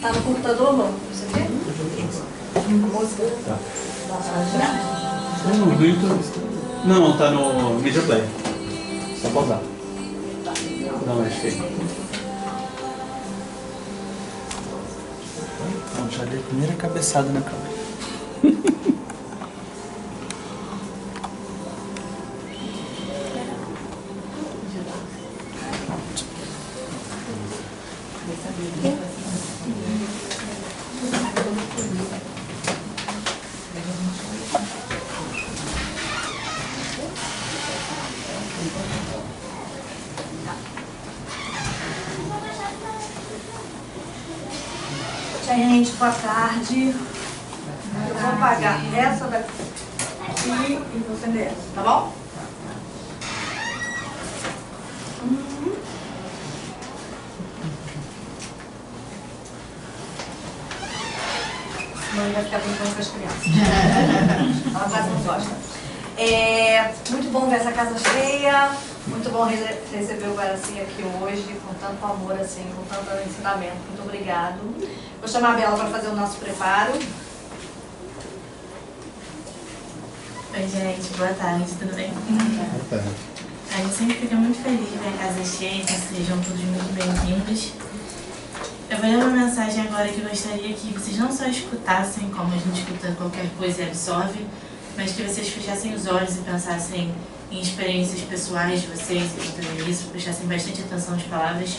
Tá no computador, não? Você vê? Música? Tá. No YouTube? Não, tá no Media Player. Só pausar. Não, achei. Não, já dei a primeira cabeçada na câmera. Gente, boa tarde. Eu vou apagar essa daqui e vou acender essa, tá bom? Mãe vai ficar brincando com as crianças. Ela quase não gosta. Muito bom ver essa casa cheia. Muito bom receber o Guaraci aqui hoje, com tanto amor, assim, com tanto ensinamento. Muito obrigado. Vou chamar a Bela para fazer o nosso preparo. Oi, gente. Boa tarde. Tudo bem? Boa tarde. A gente sempre fica muito feliz de ver a casa cheia, que sejam todos muito bem-vindos. Eu vou ler uma mensagem agora que eu gostaria que vocês não só escutassem, como a gente escuta qualquer coisa e absorve, mas que vocês fechassem os olhos e pensassem em experiências pessoais de vocês enquanto isso, prestassem bastante atenção às palavras.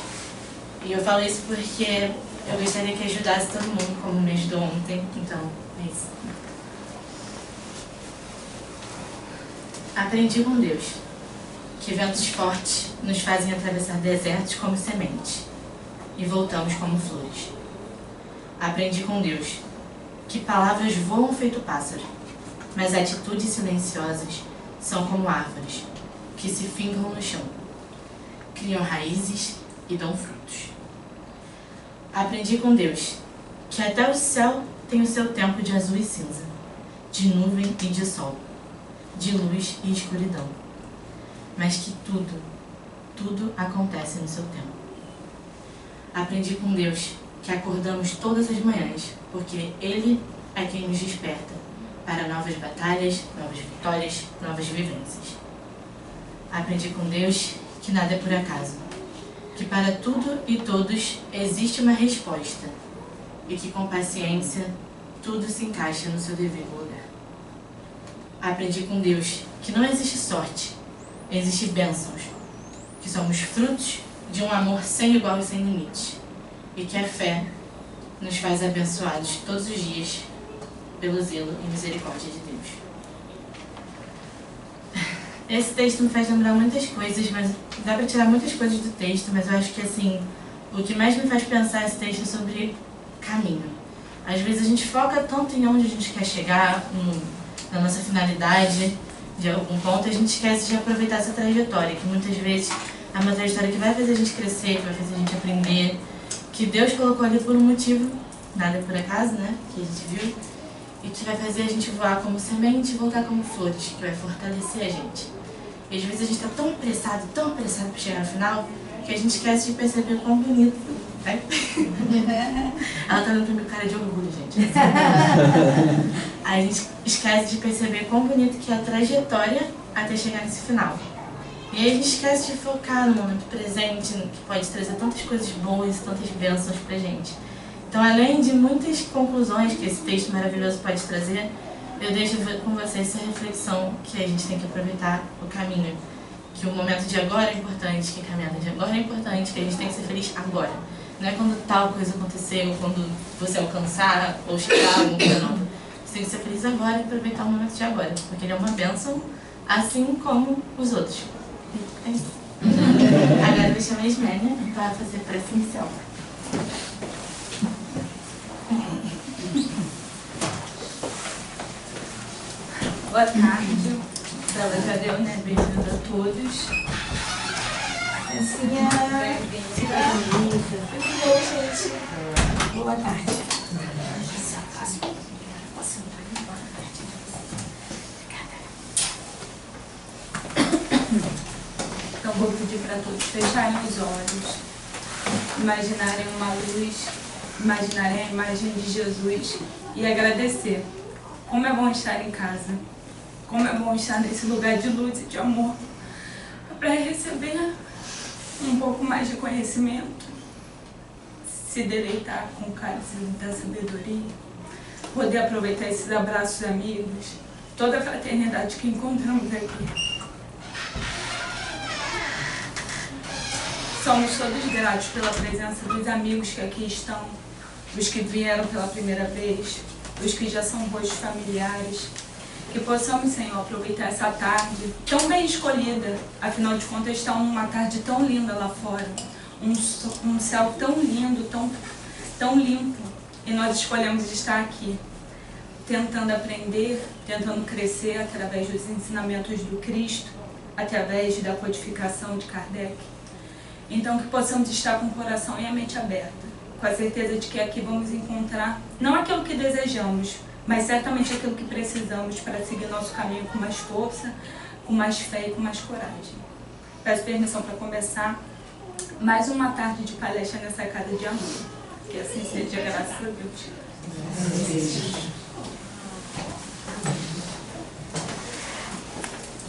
E eu falo isso porque eu gostaria que ajudasse todo mundo, como me ajudou ontem, então é isso. Aprendi com Deus que ventos fortes nos fazem atravessar desertos como sementes e voltamos como flores. Aprendi com Deus que palavras voam feito pássaro, mas atitudes silenciosas são como árvores que se fincam no chão, criam raízes e dão frutos. Aprendi com Deus que até o céu tem o seu tempo de azul e cinza, de nuvem e de sol, de luz e escuridão, mas que tudo acontece no seu tempo. Aprendi com Deus que acordamos todas as manhãs, porque Ele é quem nos desperta para novas batalhas, novas vitórias, novas vivências. Aprendi com Deus que nada é por acaso, que para tudo e todos existe uma resposta e que com paciência tudo se encaixa no seu devido lugar. Aprendi com Deus que não existe sorte, existe bênçãos, que somos frutos de um amor sem igual e sem limites, e que a fé nos faz abençoados todos os dias pelo zelo e misericórdia de Deus. Esse texto me faz lembrar muitas coisas, mas dá para tirar muitas coisas do texto, mas eu acho que assim, o que mais me faz pensar esse texto é sobre caminho. Às vezes a gente foca tanto em onde a gente quer chegar, na nossa finalidade, de algum ponto, a gente esquece de aproveitar essa trajetória, que muitas vezes é uma trajetória que vai fazer a gente crescer, que vai fazer a gente aprender, que Deus colocou ali por um motivo, nada por acaso, né, que a gente viu, e que vai fazer a gente voar como semente e voltar como flores, que vai fortalecer a gente. E às vezes a gente está tão apressado para chegar no final, que a gente esquece de perceber o quão bonito, né? Ela tá dando pra mim cara de orgulho, gente. A gente esquece de perceber quão bonito que é a trajetória até chegar nesse final. E aí a gente esquece de focar no momento presente, que pode trazer tantas coisas boas, tantas bênçãos pra gente. Então, além de muitas conclusões que esse texto maravilhoso pode trazer, eu deixo com vocês essa reflexão que a gente tem que aproveitar o caminho. Que o momento de agora é importante, que a caminhada de agora é importante, que a gente tem que ser feliz agora. Não é quando tal coisa acontecer, ou quando você alcançar, ou chegar a alguma coisa nova. Você tem que ser feliz agora e aproveitar o momento de agora, porque ele é uma bênção, assim como os outros. É isso. Agora eu chamo a Ismênia para fazer prece inicial. Boa tarde. Ela já deu, né? Bem-vindos a todos. Assim, tudo bom, gente? Boa tarde. Então, vou pedir para todos fecharem os olhos, imaginarem uma luz imaginarem a imagem de Jesus e agradecer. Como é bom estar em casa, como é bom estar nesse lugar de luz e de amor, para receber um pouco mais de conhecimento, se deleitar com o cálice da sabedoria, poder aproveitar esses abraços amigos, toda a fraternidade que encontramos aqui. Somos todos gratos pela presença dos amigos que aqui estão, os que vieram pela primeira vez, os que já são rostos familiares. Que possamos, Senhor, aproveitar essa tarde tão bem escolhida, afinal de contas está uma tarde tão linda lá fora, um céu tão lindo, tão limpo, e nós escolhemos estar aqui, tentando aprender, tentando crescer através dos ensinamentos do Cristo, através da codificação de Kardec. Então que possamos estar com o coração e a mente aberta, com a certeza de que aqui vamos encontrar não aquilo que desejamos, mas certamente aquilo que precisamos para seguir nosso caminho com mais força, com mais fé e com mais coragem. Peço permissão para começar mais uma tarde de palestra nessa casa de amor. Que assim seja, graças a Deus.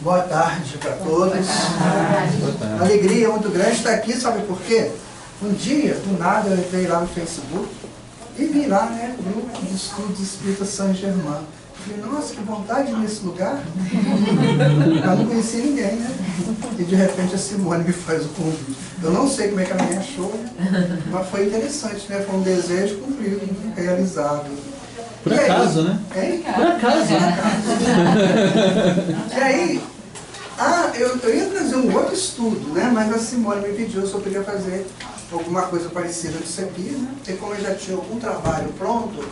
Boa tarde para todos. A alegria é muito grande estar aqui, sabe por quê? Um dia, do nada, eu entrei lá no Facebook e vi lá, né, o grupo de estudos espírita Saint-Germain. Falei, nossa, que vontade nesse lugar. Eu não conhecia ninguém, né? E de repente a Simone me faz o convite. Eu não sei como é que ela me achou, né? Mas foi interessante, né? Foi um desejo cumprido, realizado. Por acaso, né? Hein? Por acaso, né? E aí, eu ia trazer um outro estudo, né? Mas a Simone me pediu se eu podia fazer alguma coisa parecida disso aqui, né? E como eu já tinha algum trabalho pronto,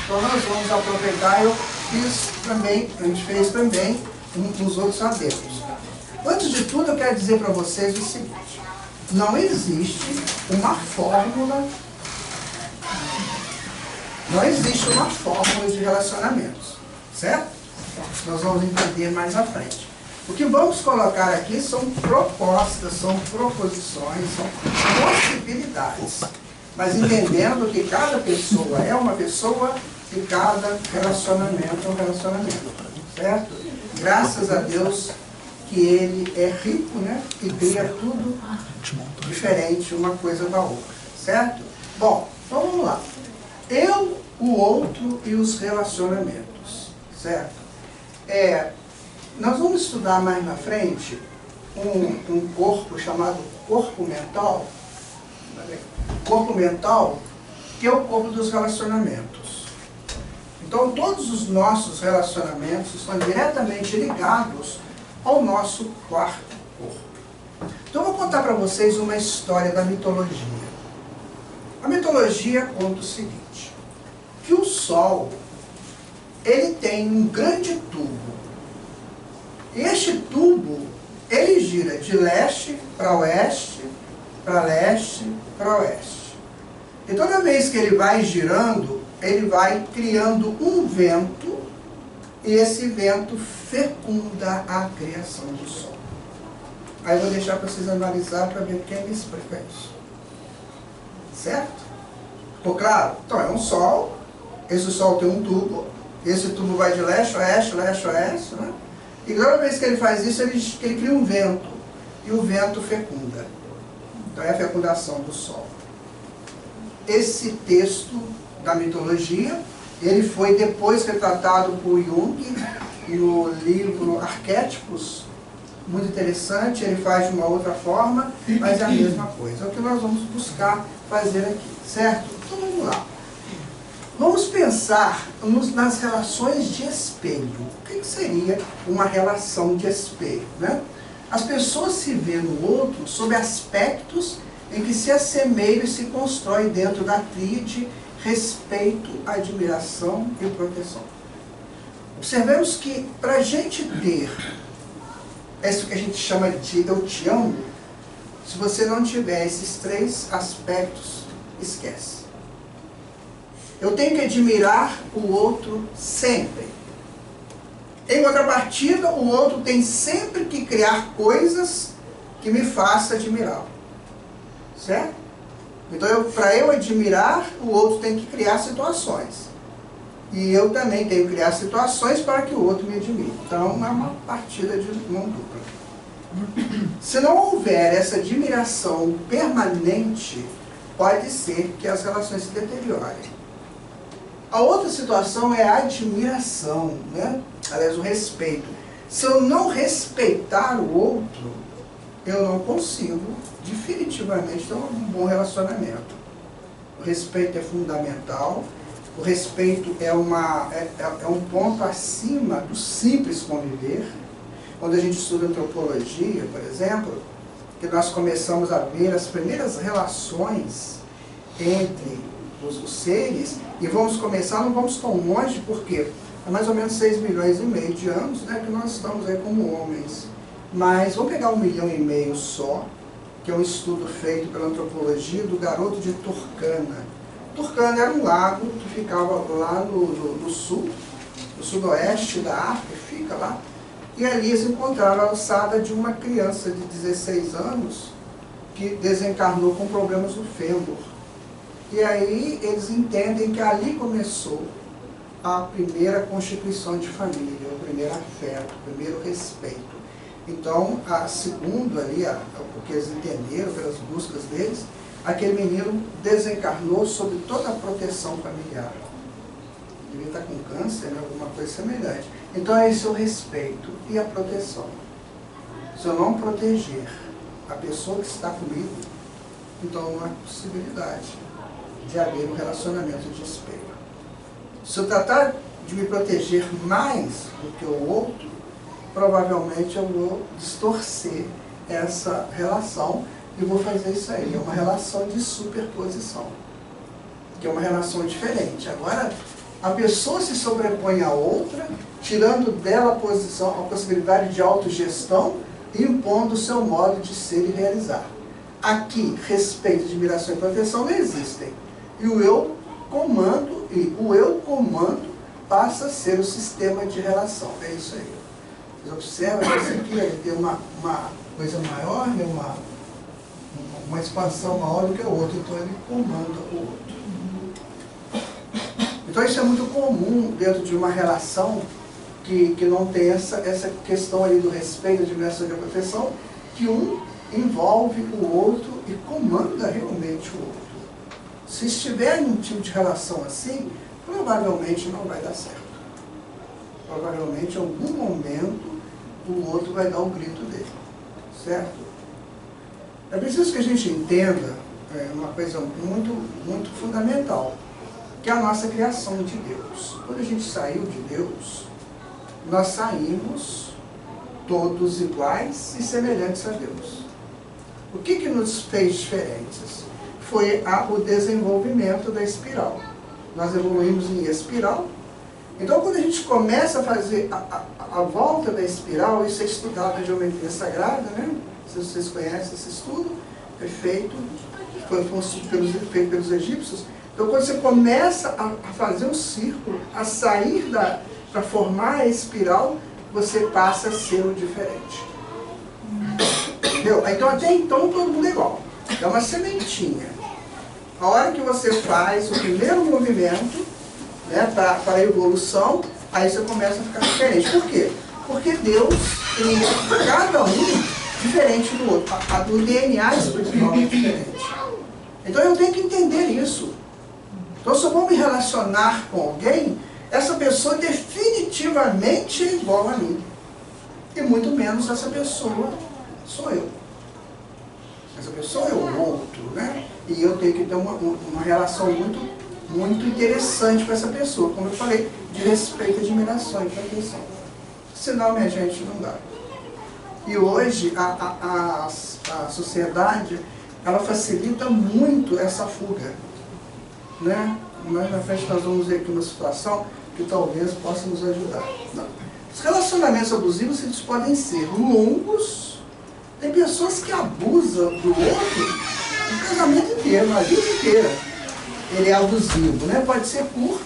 então nós vamos aproveitar. Eu fiz também, a gente fez também uns outros adendos. Antes de tudo, eu quero dizer para vocês o seguinte: não existe uma fórmula, não existe uma fórmula de relacionamentos, certo? Nós vamos entender mais à frente. O que vamos colocar aqui são propostas, são proposições, são possibilidades. Mas entendendo que cada pessoa é uma pessoa e cada relacionamento é um relacionamento, certo? Graças a Deus que Ele é rico, né? E cria tudo diferente uma coisa da outra, certo? Bom, então vamos lá. Eu, o outro e os relacionamentos, certo? Nós vamos estudar mais na frente um corpo chamado corpo mental, que é o corpo dos relacionamentos. Então todos os nossos relacionamentos estão diretamente ligados ao nosso quarto corpo. Então eu vou contar para vocês uma história da mitologia. A mitologia conta o seguinte, que o Sol, ele tem um grande tubo. E este tubo, ele gira de leste para oeste, para leste para oeste. E toda vez que ele vai girando, ele vai criando um vento, e esse vento fecunda a criação do Sol. Aí eu vou deixar para vocês analisar para ver quem me explica isso. Certo? Ficou claro? Então é um Sol, esse Sol tem um tubo, esse tubo vai de leste a oeste, leste a oeste, né? E toda vez que ele faz isso, ele cria um vento, e o vento fecunda. Então é a fecundação do Sol. Esse texto da mitologia, ele foi depois retratado por Jung no livro Arquétipos, muito interessante, ele faz de uma outra forma, mas é a mesma coisa. É o que nós vamos buscar fazer aqui, certo? Então vamos lá. Vamos pensar nas relações de espelho. O que seria uma relação de espelho, né? As pessoas se veem no outro sob aspectos em que se assemelha e se constrói dentro da tríade respeito, admiração e proteção. Observemos que para a gente ter isso que a gente chama de eu te amo, se você não tiver esses três aspectos, esquece. Eu tenho que admirar o outro sempre. Em contrapartida, o outro tem sempre que criar coisas que me façam admirá-lo. Certo? Então, para eu admirar, o outro tem que criar situações. E eu também tenho que criar situações para que o outro me admire. Então, é uma partida de mão dupla. Se não houver essa admiração permanente, pode ser que as relações se deteriorem. A outra situação é a admiração, né? Aliás, o respeito. Se eu não respeitar o outro, eu não consigo definitivamente ter um bom relacionamento. O respeito é fundamental. O respeito é um ponto acima do simples conviver. Quando a gente estuda antropologia, por exemplo, que nós começamos a ver as primeiras relações entre os seres, e vamos começar, não vamos tão longe, porque há mais ou menos 6,5 milhões de anos, né, que nós estamos aí como homens. Mas vamos pegar 1,5 milhão só, que é um estudo feito pela antropologia do garoto de Turkana. Turkana era um lago que ficava lá no sul, no sudoeste da África, fica lá. E ali eles encontraram a alçada de uma criança de 16 anos que desencarnou com problemas no fêmur. E aí eles entendem que ali começou a primeira constituição de família, o primeiro afeto, o primeiro respeito. Então, a segunda ali, o que eles entenderam pelas buscas deles, aquele menino desencarnou sob toda a proteção familiar. Devia estar com câncer, né, alguma coisa semelhante. Então, esse é o respeito e a proteção. Se eu não proteger a pessoa que está comigo, então não há possibilidade de haver um relacionamento de espelho. Se eu tratar de me proteger mais do que o outro, provavelmente eu vou distorcer essa relação e vou fazer isso aí. É uma relação de superposição, que é uma relação diferente. Agora, a pessoa se sobrepõe à outra, tirando dela a possibilidade de autogestão e impondo o seu modo de ser e realizar. Aqui, respeito, admiração e proteção não existem. E o eu comando passa a ser o sistema de relação. É isso aí. Vocês observam que isso aqui ele tem uma coisa maior, né? uma expansão maior do que o outro, então ele comanda o outro. Então isso é muito comum dentro de uma relação que não tem essa questão ali do respeito, da admiração e da proteção, que um envolve o outro e comanda realmente o outro. Se estiver em um tipo de relação assim, provavelmente não vai dar certo. Provavelmente em algum momento o outro vai dar o grito dele, certo? É preciso que a gente entenda uma coisa muito fundamental, que é a nossa criação de Deus. Quando a gente saiu de Deus, nós saímos todos iguais e semelhantes a Deus. O que nos fez diferentes? Foi o desenvolvimento da espiral. Nós evoluímos em espiral. Então, quando a gente começa a fazer a volta da espiral, isso é estudado na geometria sagrada, né? Se vocês conhecem esse estudo, foi feito pelos egípcios. Então, quando você começa a fazer um círculo, a sair para formar a espiral, você passa a ser o diferente. Entendeu? Então, até então, todo mundo é igual. É uma sementinha. A hora que você faz o primeiro movimento, né, para a evolução, aí você começa a ficar diferente. Por quê? Porque Deus tem cada um diferente do outro. O DNA espiritual é diferente. Então eu tenho que entender isso. Então, se eu vou me relacionar com alguém, essa pessoa definitivamente é igual a mim. E muito menos essa pessoa sou eu. Essa pessoa é o outro, né? E eu tenho que ter uma relação muito interessante com essa pessoa. Como eu falei, de respeito, admiração e proteção. Senão, minha gente, não dá. E hoje, a sociedade, ela facilita muito essa fuga, né? Mais na frente nós vamos ver aqui uma situação que talvez possa nos ajudar. Não. Os relacionamentos abusivos, eles podem ser longos. Tem pessoas que abusam do outro o casamento inteiro, a vida inteira. Ele é abusivo, né? Pode ser curto,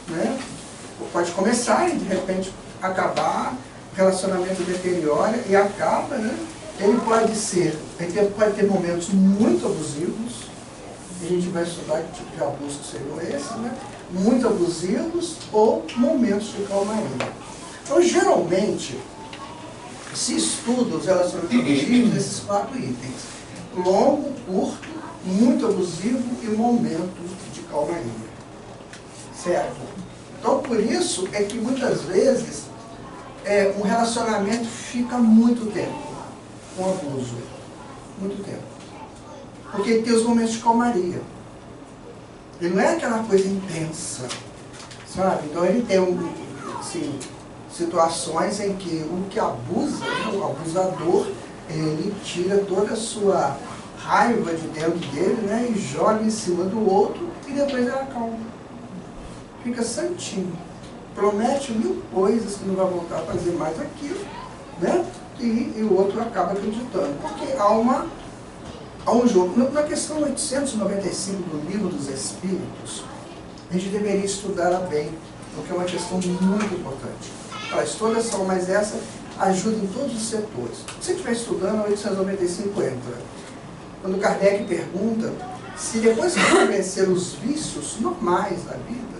né? Pode começar e de repente acabar, o relacionamento deteriora e acaba, né? Ele pode ter momentos muito abusivos, a gente vai estudar que tipo de abuso seriam esses, né? Muito abusivos ou momentos de calmaria. Então, geralmente, se estuda os relacionamentos abusivos nesses 4 itens: longo, curto, muito abusivo e momento de calmaria. Certo? Então, por isso é que muitas vezes um relacionamento fica muito tempo com abuso. Muito tempo. Porque tem os momentos de calmaria. Ele não é aquela coisa intensa, sabe? Então ele tem assim, situações em que o que abusa, né, o abusador, ele tira toda a sua raiva de dentro dele, né, e joga em cima do outro e depois ele acalma. Fica santinho. Promete 1000 coisas que não vai voltar a fazer mais aquilo, né? E o outro acaba acreditando. Porque há um jogo. Na questão 895 do Livro dos Espíritos, a gente deveria estudá-la bem, porque é uma questão muito importante. Ela estuda só, mas essa ajuda em todos os setores. Se você estiver estudando, a 895 entra. Quando Kardec pergunta se depois que conhecer os vícios normais da vida,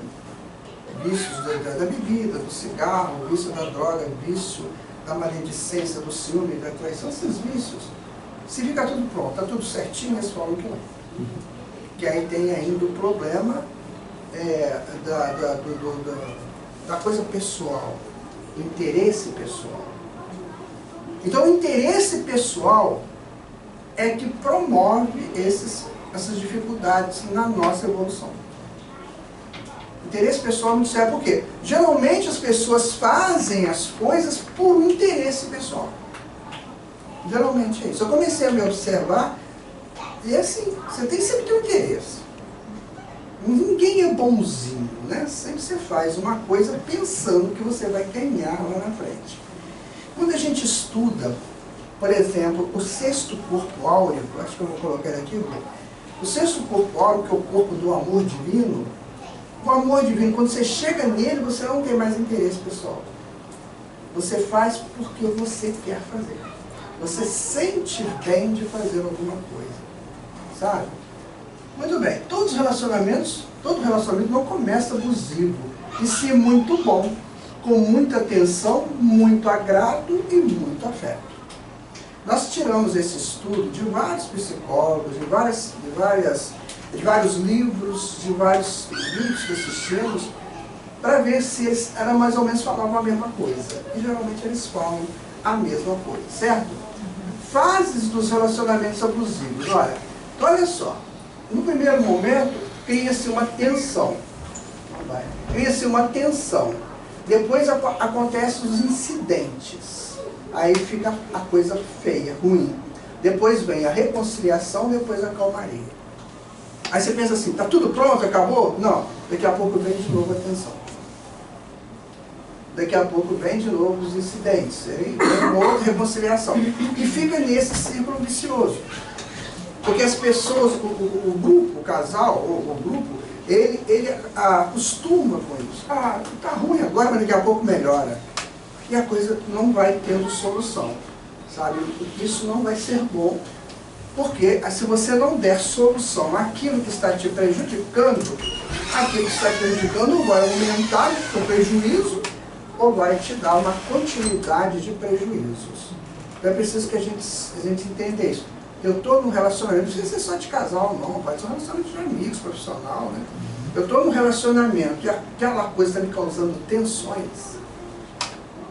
vícios da bebida, do cigarro, vício da droga, vício da maledicência, do ciúme, da traição, esses vícios, se fica tudo pronto, está tudo certinho, eles falam que não. Que aí tem ainda o problema da coisa pessoal, do interesse pessoal. Então o interesse pessoal é que promove essas dificuldades na nossa evolução. Interesse pessoal não serve por quê? Geralmente as pessoas fazem as coisas por um interesse pessoal. Geralmente é isso. Eu comecei a me observar e assim, você sempre tem um interesse. Ninguém é bonzinho, né? Sempre você faz uma coisa pensando que você vai ganhar lá na frente. Quando a gente estuda, por exemplo, o 6º corpo áureo, acho que eu vou colocar aqui, o 6º corpo áureo, que é o corpo do amor divino, o amor divino, quando você chega nele, você não tem mais interesse pessoal. Você faz porque você quer fazer. Você sente bem de fazer alguma coisa. Sabe? Muito bem. Todo relacionamento não começa abusivo. E sim muito bom. Com muita atenção, muito agrado e muito afeto. Nós tiramos esse estudo de vários psicólogos, de vários livros, de vários vídeos que assistimos, para ver se eles mais ou menos falavam a mesma coisa. E geralmente eles falam a mesma coisa, certo? Fases dos relacionamentos abusivos. Olha só, no primeiro momento cria-se uma tensão. Cria-se uma tensão. Depois acontecem os incidentes. Aí fica a coisa feia, ruim. Depois vem a reconciliação, depois a calmaria. Aí você pensa assim, tá tudo pronto, acabou? Não, daqui a pouco vem de novo a tensão. Daqui a pouco vem de novo os incidentes, aí vem uma outra reconciliação. E fica nesse círculo vicioso. Porque as pessoas, o grupo, o casal, o grupo, ele acostuma com isso. Ah, tá ruim agora, mas daqui a pouco melhora. E a coisa não vai tendo solução, sabe? Isso não vai ser bom. Porque se você não der solução àquilo que está te prejudicando, aquilo que está te prejudicando vai aumentar o prejuízo ou vai te dar uma continuidade de prejuízos. Então é preciso que a gente entenda isso. Eu estou num relacionamento, não precisa ser só de casal não, pode ser um relacionamento de amigos, profissional, né? Eu estou num relacionamento e aquela coisa está me causando tensões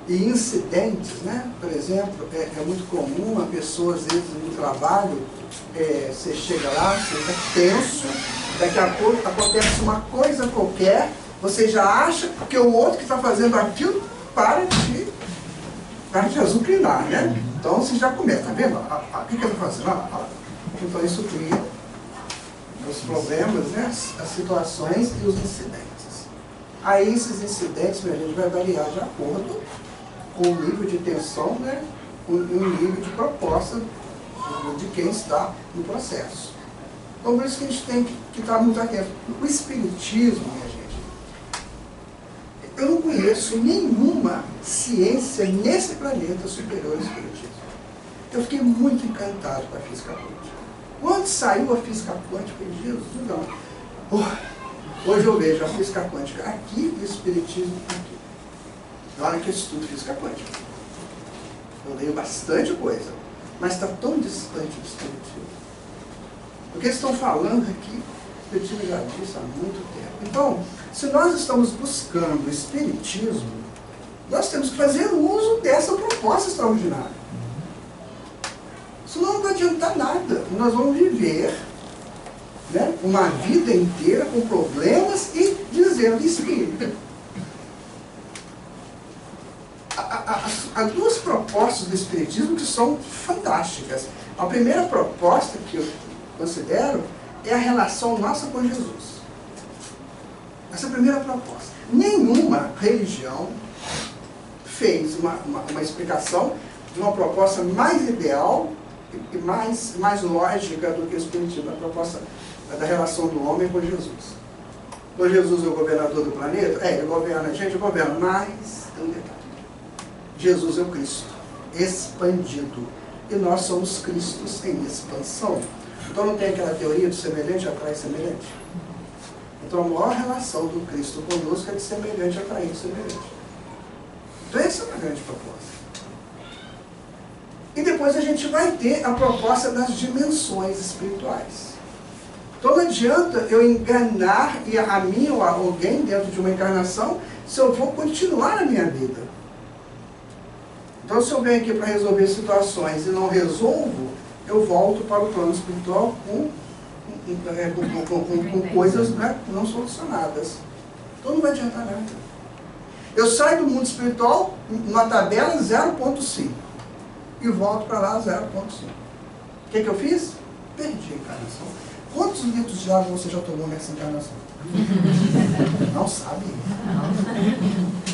e incidentes, né? Por exemplo, é muito comum a pessoa, às vezes, no trabalho, você chega lá, você está tenso, daqui a pouco acontece uma coisa qualquer, você já acha que o outro que está fazendo aquilo para te azucrinar, né? Então você já começa, tá vendo? O que ele está fazendo? Então isso cria os problemas, né? As situações e os incidentes. Aí esses incidentes, a gente vai variar de acordo com o nível de tensão, né? O nível de proposta de quem está no processo. Então por isso que a gente tem que estar muito atento. O espiritismo, minha gente, eu não conheço nenhuma ciência nesse planeta superior ao espiritismo. Eu fiquei muito encantado com a física quântica. Quando saiu a física quântica, Jesus, não. Hoje eu vejo a física quântica aqui e o espiritismo aqui. Olha que eu estudo física quântica. Eu leio bastante coisa, mas está tão distante do espiritismo. O que eles estão falando aqui, o espiritismo já disse há muito tempo. Então, se nós estamos buscando o espiritismo, nós temos que fazer uso dessa proposta extraordinária. Senão não vai adiantar nada. Nós vamos viver, né, uma vida inteira com problemas e dizendo espírita. Há duas propostas do espiritismo que são fantásticas. A primeira proposta que eu considero é a relação nossa com Jesus. Essa é a primeira proposta. Nenhuma religião fez uma explicação de uma proposta mais ideal e mais lógica do que o espiritismo, a proposta da relação do homem com Jesus. Então, Jesus é o governador do planeta? Ele governa, a gente governa, mas tem um detalhe. Jesus é o Cristo, expandido. E nós somos Cristos em expansão. Então não tem aquela teoria do semelhante atrai semelhante? Então a maior relação do Cristo conosco é de semelhante atrair semelhante. Então essa é uma grande proposta. E depois a gente vai ter a proposta das dimensões espirituais. Então não adianta eu enganar a mim ou a alguém dentro de uma encarnação se eu vou continuar a minha vida. Então se eu venho aqui para resolver situações e não resolvo, eu volto para o plano espiritual com coisas, né, não solucionadas. Então não vai adiantar nada. Eu saio do mundo espiritual numa tabela 0,5 e volto para lá 0,5. O que eu fiz? Perdi a encarnação. Quantos litros de água você já tomou nessa encarnação? Não sabe?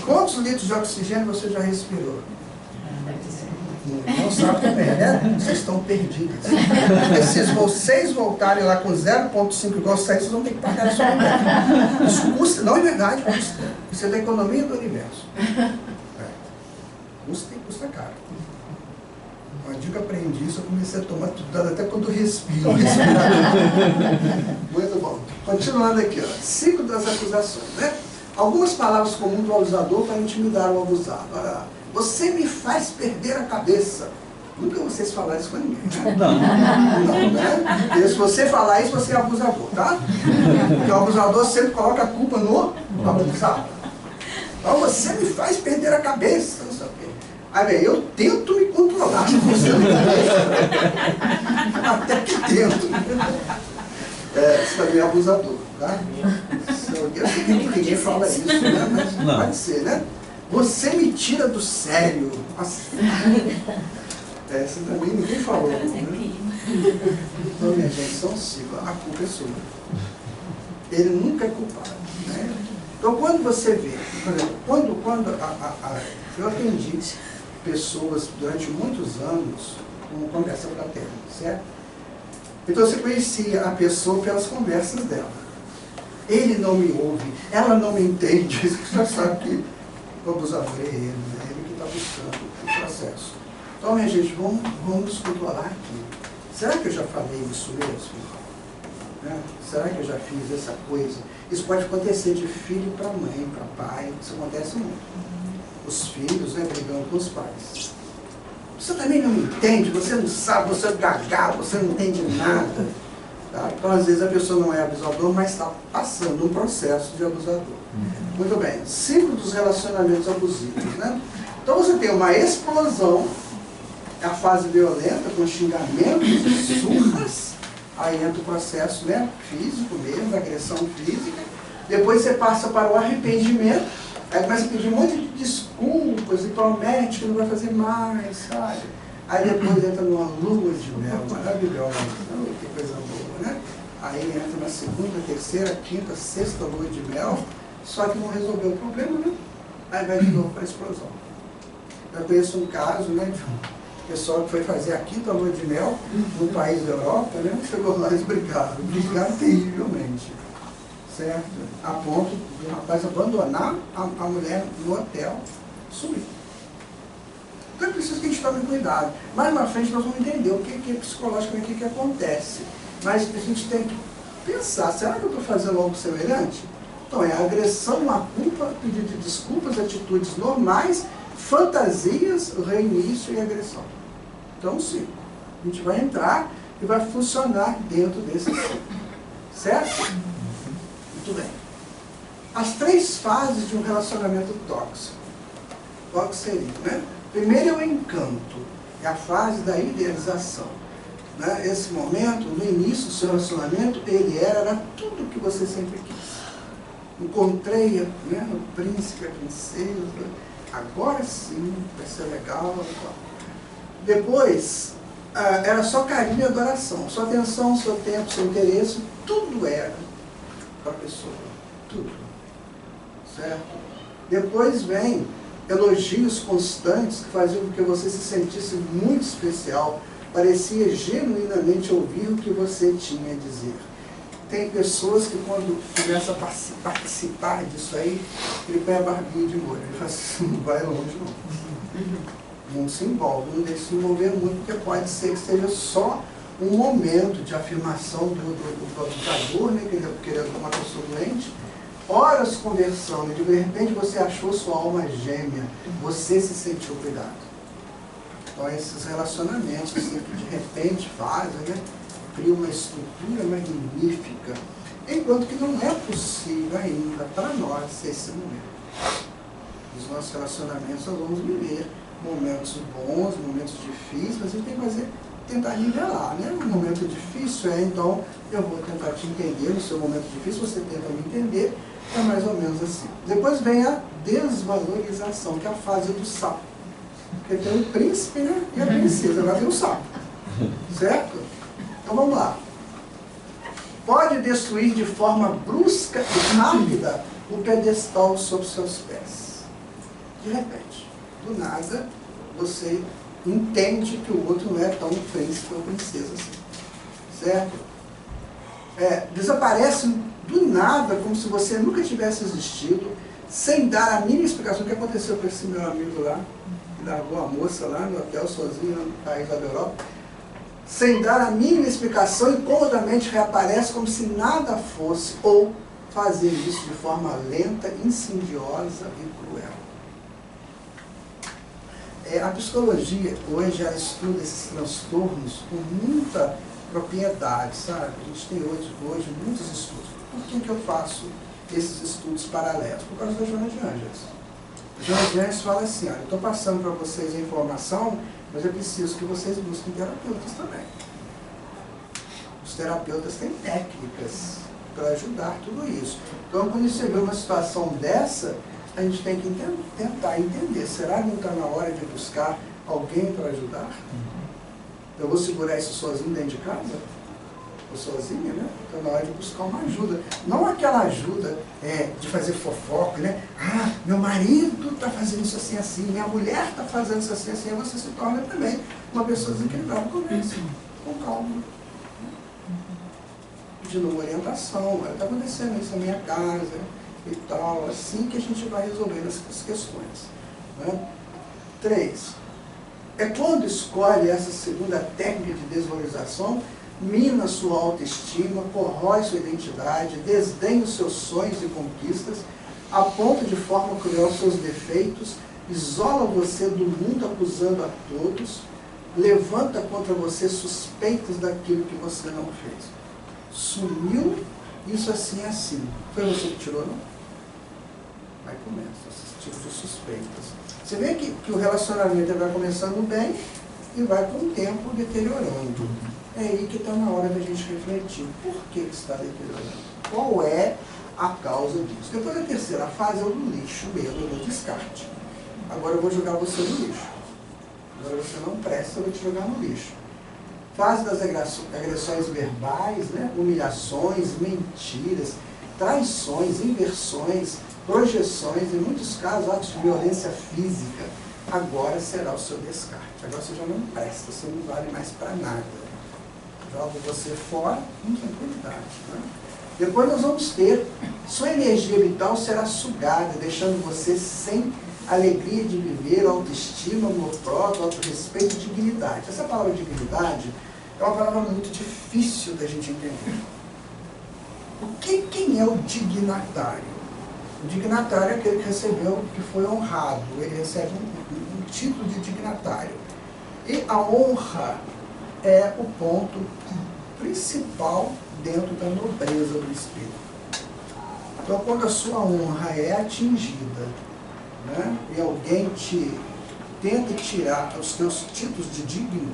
Quantos litros de oxigênio você já respirou? Não sabe também, né? Vocês estão perdidos. Porque se vocês voltarem lá com 0,5 igual vocês, vocês vão ter que pagar isso. Isso custa, não é verdade, custa. Isso é da economia do universo. Custa e custa caro. Uma dica que eu aprendi isso, eu comecei a tomar tudo, até quando eu respiro. Muito bom. Continuando aqui, ó. Ciclo das acusações, né? Algumas palavras comuns do abusador para intimidar o abusado. Olha, você me faz perder a cabeça. Nunca vocês falaram isso com ninguém, né? Não, né? E se você falar isso, você é abusador, tá? Porque o abusador sempre coloca a culpa no abusado. Então você me faz perder a cabeça, não sei o quê. Aí vem, eu tento me controlar, você não até que tento. Isso também é abusador, tá? Eu sei que ninguém fala isso, né? Mas não. Pode ser, né? Você me tira do sério. Nossa. Essa também ninguém falou. Né? Então, minha gente, são ciclos. A culpa é sua. Ele nunca é culpado. Né? Então, quando você vê, por exemplo, quando eu atendi pessoas durante muitos anos com conversa fraterna, certo? Então, você conhecia a pessoa pelas conversas dela. Ele não me ouve, ela não me entende. Você já sabe que o abusador é ele, né? Ele que está buscando o processo. Então, minha gente, vamos nos controlar aqui. Será que eu já falei isso mesmo? Né? Será que eu já fiz essa coisa? Isso pode acontecer de filho para mãe, para pai, isso acontece muito. Os filhos, né, brigando com os pais. Você também não me entende, você não sabe, você é gagal, você não entende nada. Tá? Então, às vezes, a pessoa não é abusador, mas está passando um processo de abusador. Muito bem. Ciclo dos relacionamentos abusivos. Né? Então, você tem uma explosão, a fase violenta, com xingamentos e surras. Aí entra o processo, né, físico mesmo, agressão física. Depois você passa para o arrependimento. Aí começa a pedir um monte de desculpas e promete que não vai fazer mais, sabe? Aí depois entra numa lua de mel maravilhosa, que coisa boa, né? Aí entra na segunda, terceira, quinta, sexta lua de mel, só que não resolveu o problema, né? Aí vai de novo para a explosão. Eu conheço um caso, né, de um pessoal que foi fazer a quinta lua de mel no país da Europa, né? Chegou lá e eles brigaram terrivelmente. Certo? A ponto do rapaz abandonar a mulher no hotel, sumir. Então é preciso que a gente tome cuidado. Mais na frente nós vamos entender o que é psicologicamente o que acontece. Mas a gente tem que pensar, será que eu estou fazendo algo semelhante? Então é agressão, a culpa, pedido de desculpas, atitudes normais, fantasias, reinício e agressão. Então sim, a gente vai entrar e vai funcionar dentro desse ciclo. Certo? Muito bem. As 3 fases de um relacionamento tóxico. Tóxico seria, né? Primeiro é o encanto, é a fase da idealização. Né? Esse momento, no início do seu relacionamento, ele era tudo que você sempre quis. Encontrei, né, o príncipe, a princesa, agora sim, vai ser legal. Depois, era só carinho e adoração, sua atenção, seu tempo, seu interesse, tudo era para a pessoa, tudo. Certo? Depois vem elogios constantes que faziam com que você se sentisse muito especial, parecia genuinamente ouvir o que você tinha a dizer. Tem pessoas que quando começam a participar disso aí, ele põe a barbinha de molho, ele fala assim, não vai longe não. Não se envolve, não deixe se envolver muito, porque pode ser que seja só um momento de afirmação do lutador, né, que ele é uma pessoa doente, horas conversando, e de repente você achou sua alma gêmea, você se sentiu cuidado. Então esses relacionamentos assim, que de repente fazem, né, criam uma estrutura magnífica, enquanto que não é possível ainda para nós esse momento. Nos nossos relacionamentos nós vamos viver momentos bons, momentos difíceis, mas a gente tem que tentar nivelar, né? Um momento difícil então eu vou tentar te entender, no seu momento difícil você tenta me entender, é mais ou menos assim. Depois vem a desvalorização, que é a fase do sapo. Porque tem o príncipe, né, e a princesa, agora tem o sapo. Certo? Então vamos lá. Pode destruir de forma brusca e rápida o pedestal sob seus pés. De repente, do nada, você entende que o outro não é tão príncipe ou princesa assim. Certo? Desaparece do nada, como se você nunca tivesse existido, sem dar a mínima explicação. O que aconteceu com esse meu amigo lá, que largou a moça lá no hotel sozinho no país da Europa, sem dar a mínima explicação, incomodamente reaparece como se nada fosse, ou fazer isso de forma lenta, insidiosa e cruel. A psicologia hoje ela estuda esses transtornos com muita propriedade, sabe? A gente tem hoje muitos estudos. Por que eu faço esses estudos paralelos? Por causa da Joana de Ângeles. A Joana de Ângeles fala assim, olha, eu estou passando para vocês a informação, mas eu preciso que vocês busquem terapeutas também. Os terapeutas têm técnicas para ajudar tudo isso. Então, quando você vê uma situação dessa, a gente tem que tentar entender, será que não está na hora de buscar alguém para ajudar? Eu vou segurar isso sozinho dentro de casa? Ou sozinha, né? Está na hora de buscar uma ajuda. Não aquela ajuda de fazer fofoca, né? Ah, meu marido está fazendo isso assim, assim, minha mulher está fazendo isso assim, assim, aí você se torna também uma pessoa desequilibrada. Comece com calma. Pedindo uma orientação, está acontecendo isso na minha casa e tal, assim que a gente vai resolvendo essas questões. Né? 3. É quando escolhe essa segunda técnica de desvalorização, mina sua autoestima, corrói sua identidade, desdenha os seus sonhos e conquistas, aponta de forma cruel seus defeitos, isola você do mundo acusando a todos, levanta contra você suspeitas daquilo que você não fez. Sumiu, isso assim é assim. Foi você que tirou, não? Aí começa esses tipos de suspeitas. Você vê que o relacionamento vai começando bem e vai com o tempo deteriorando. É aí que está na hora da gente refletir. Por que está deteriorando? Qual é a causa disso? Depois a terceira fase é o do lixo mesmo, do descarte. Agora eu vou jogar você no lixo. Agora você não presta, eu vou te jogar no lixo. Fase das agressões verbais, né? Humilhações, mentiras, traições, inversões, projeções, em muitos casos atos de violência física. Agora será o seu descarte. Agora você já não presta, você não vale mais para nada. Jogo você fora com tranquilidade. Né? Depois nós vamos ter, sua energia vital será sugada, deixando você sem alegria de viver, autoestima, amor próprio, autorrespeito e dignidade. Essa palavra dignidade é uma palavra muito difícil da gente entender. Quem é o dignatário? O dignatário é aquele que recebeu, que foi honrado, ele recebe um título de dignatário. E a honra é o ponto principal dentro da nobreza do espírito. Então, quando a sua honra é atingida, né, e alguém te tenta tirar os teus títulos de digno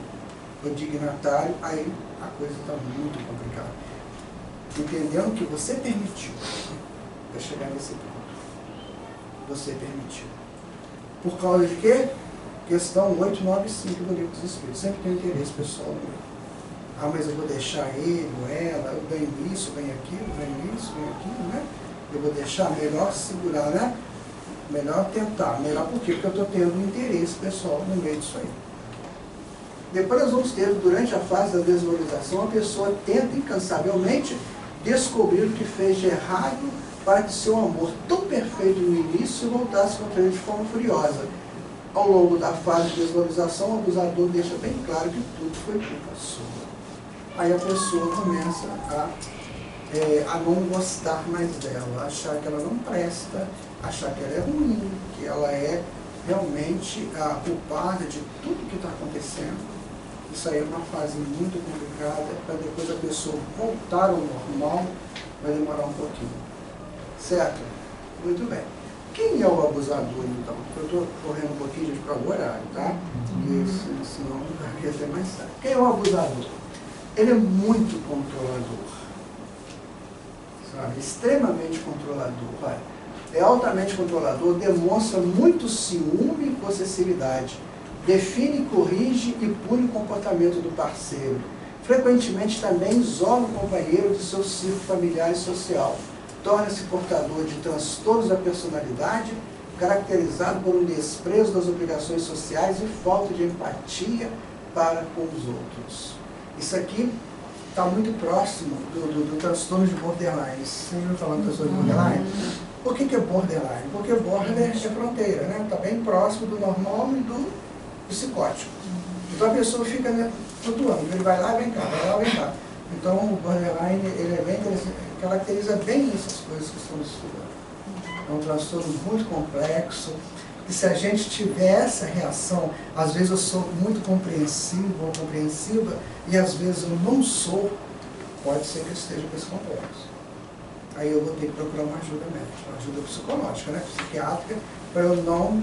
ou dignatário, aí a coisa está muito complicada. Entendendo que você permitiu para chegar nesse ponto. Você permitiu. Por causa de quê? Questão 895 do Livro dos Espíritos. Sempre tem interesse pessoal no meio. Ah, mas eu vou deixar ele ou ela, eu ganho isso, ganho aquilo, ganho isso, ganho aquilo, né? Eu vou deixar, melhor segurar, né? Melhor tentar. Melhor por quê? Porque eu estou tendo um interesse pessoal no meio disso aí. Depois nós vamos ter, durante a fase da desvalorização, a pessoa tenta incansavelmente descobrir o que fez de errado para que seu amor tão perfeito no início voltasse contra ele de forma furiosa. Ao longo da fase de desvalorização, o abusador deixa bem claro que tudo foi culpa sua. Aí a pessoa começa a não gostar mais dela, achar que ela não presta, achar que ela é ruim, que ela é realmente a culpada de tudo que está acontecendo. Isso aí é uma fase muito complicada, para depois a pessoa voltar ao normal, vai demorar um pouquinho. Certo? Muito bem. Quem é o abusador, então? Eu estou correndo um pouquinho, gente, para o horário, tá? Porque senão vai ser mais tarde. Quem é o abusador? Ele é muito controlador. Sabe? Extremamente controlador. É altamente controlador, demonstra muito ciúme e possessividade. Define, corrige e pune o comportamento do parceiro. Frequentemente também isola o companheiro de seu círculo familiar e social. Torna-se portador de transtornos da personalidade, caracterizado por um desprezo das obrigações sociais e falta de empatia para com os outros. Isso aqui está muito próximo do transtorno de borderline. Você já ouviu falar do transtorno de borderline? Por que é borderline? Porque border é fronteira, né? Está bem próximo do normal e do psicótico. Então a pessoa fica, né, flutuando. Ele vai lá e vem cá, vai lá e vem cá. Então o borderline, ele é bem interessante, caracteriza bem essas coisas que estamos estudando. É um transtorno muito complexo, e se a gente tiver essa reação, às vezes eu sou muito compreensivo ou compreensiva, e às vezes eu não sou, pode ser que eu esteja com esse complexo. Aí eu vou ter que procurar uma ajuda médica, uma ajuda psicológica, né, psiquiátrica, para eu não...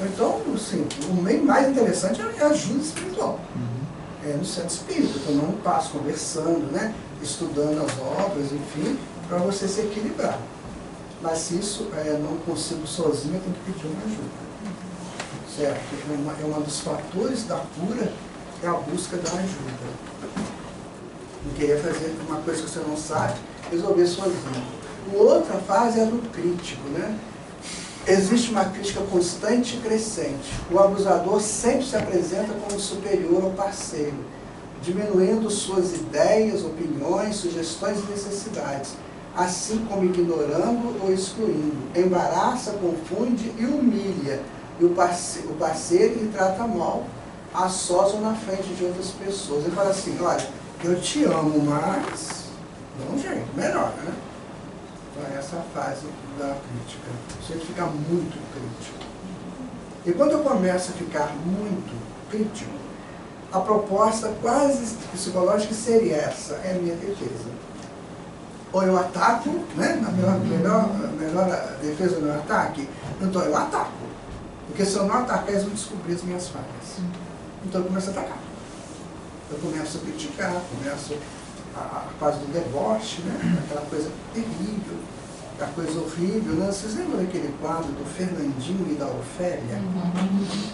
Então, assim, o meio mais interessante é a ajuda espiritual. No centro espírita, então não passo conversando, né, estudando as obras, enfim, para você se equilibrar. Mas se isso não consigo sozinho, eu tenho que pedir uma ajuda. Certo? É um dos fatores da cura, é a busca da ajuda. Não querer fazer uma coisa que você não sabe, resolver sozinho. Outra fase é a do crítico, né? Existe uma crítica constante e crescente. O abusador sempre se apresenta como superior ao parceiro, diminuindo suas ideias, opiniões, sugestões e necessidades, assim como ignorando ou excluindo. Embaraça, confunde e humilha. E o parceiro lhe trata mal, a sós ou na frente de outras pessoas. Ele fala assim, olha, eu te amo, mas dá um jeito, melhor, né? Então é essa fase da crítica. Você fica muito crítico. E quando eu começo a ficar muito crítico, a proposta quase psicológica seria essa, é a minha defesa. Ou eu ataco, né? A melhor defesa do meu ataque, então eu ataco. Porque se eu não atacar, eles vão descobrir as minhas falhas. Então eu começo a atacar. Eu começo a criticar, começo a fase do deboche, né? Aquela coisa terrível, a coisa horrível, né? Vocês lembram daquele quadro do Fernandinho e da Ofélia?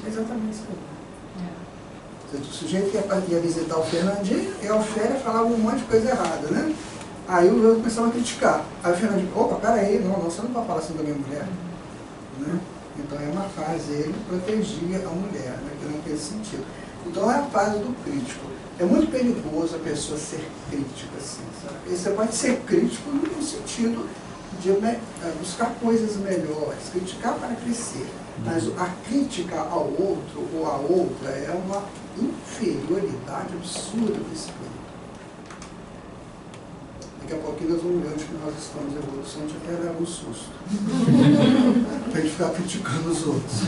É exatamente isso aí. O sujeito ia visitar o Fernandinho e a Ofélia falava um monte de coisa errada, né? Aí o outro começava a criticar. Aí o Fernandinho, opa, peraí, não, você não pode falar assim da minha mulher. Né? Então é uma fase, ele protegia a mulher, né? Naquele sentido. Então é a fase do crítico. É muito perigoso a pessoa ser crítica, assim, sabe? E você pode ser crítico no sentido de buscar coisas melhores, criticar para crescer. Mas a crítica ao outro ou à outra é uma inferioridade absurda do espírito. Daqui a pouquinho nós vamos ver onde nós estamos em evolução, a gente até leva um susto. Para a gente ficar criticando os outros.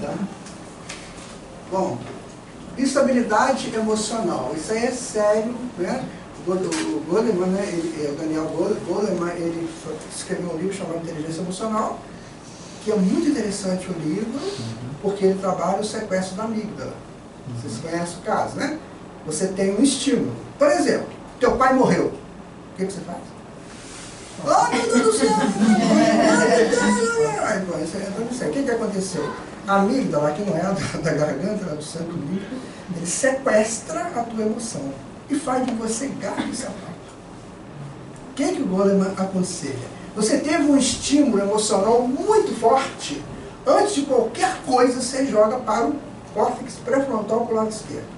Tá? Bom, instabilidade emocional. Isso aí é sério, né? O Goleman, né, o Daniel Goleman, ele escreveu um livro chamado Inteligência Emocional, que é muito interessante o livro, porque ele trabalha o sequestro da amígdala. Vocês conhecem o caso, né? Você tem um estímulo. Por exemplo, teu pai morreu. O que você faz? Oh, meu Deus do céu! Aí você entra no céu. O que aconteceu? A amígdala, que não é a da garganta, é do sangue líquido, ele sequestra a tua emoção e faz de você gato e sapato. O que o Goleman aconselha? Você teve um estímulo emocional muito forte, antes de qualquer coisa você joga para o córtex pré-frontal para o lado esquerdo.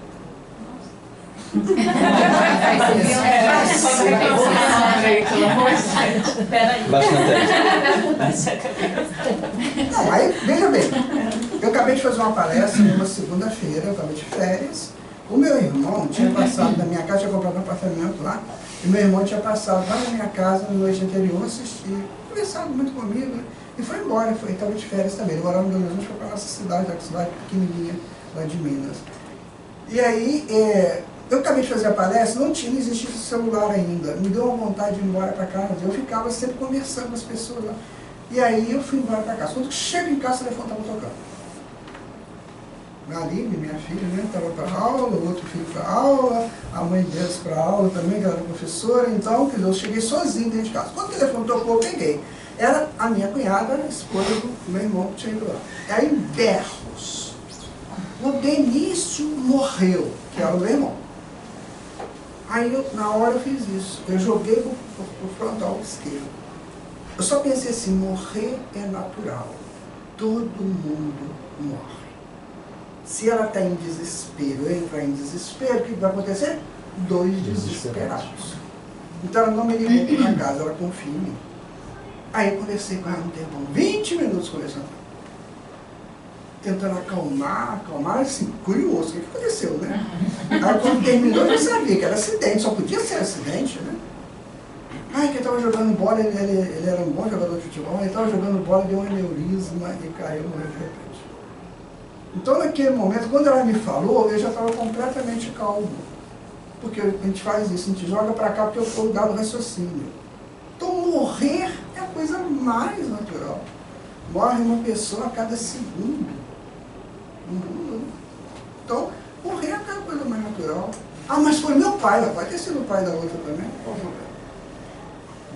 Não, aí, veja bem, eu acabei de fazer uma palestra numa segunda-feira, eu estava de férias. O meu irmão tinha passado na minha casa, tinha comprado um apartamento lá, e meu irmão tinha passado lá na minha casa no noite anterior, assistir, conversado muito comigo, né? E foi embora, ele estava de férias também. Ele morava no Belo Horizonte, foi para a nossa cidade, uma cidade pequenininha, lá de Minas. E aí, eu acabei de fazer a palestra, não existia celular ainda, me deu uma vontade de ir embora para casa, eu ficava sempre conversando com as pessoas lá. E aí eu fui embora para casa. Quando chego em casa, o telefone estava tocando. A Aline, minha filha, né, estava para aula, o outro filho para aula, a mãe deles para aula também, que era professora, então, quer dizer, eu cheguei sozinho dentro de casa. Quando o telefone tocou, eu peguei. Era a minha cunhada, a esposa do meu irmão que tinha ido lá. Aí, berros. O Denício morreu, que era o meu irmão. Aí, na hora eu fiz isso. Eu joguei pro frontal esquerdo. Eu só pensei assim, morrer é natural. Todo mundo morre. Se ela está em desespero, eu entrar em desespero, o que vai acontecer? 2 desesperados. Então ela não me ligou para casa, ela confia em mim. Aí eu conversei com ela um tempão, 20 minutos conversando. Tentando acalmar, assim, curioso, o que aconteceu, né? Aí quando terminou, eu já sabia que era acidente, só podia ser acidente, né? Ai, que eu estava jogando bola, ele era um bom jogador de futebol, ele estava jogando bola, deu um aneurisma e caiu, morreu de repente. Então, naquele momento, quando ela me falou, eu já estava completamente calmo. Porque a gente faz isso, a gente joga para cá porque eu estou dado raciocínio. Então, morrer é a coisa mais natural. Morre uma pessoa a cada segundo. Então, morrer é aquela coisa mais natural. Ah, mas foi meu pai, ela pode ter sido o pai da outra também. Qual o problema?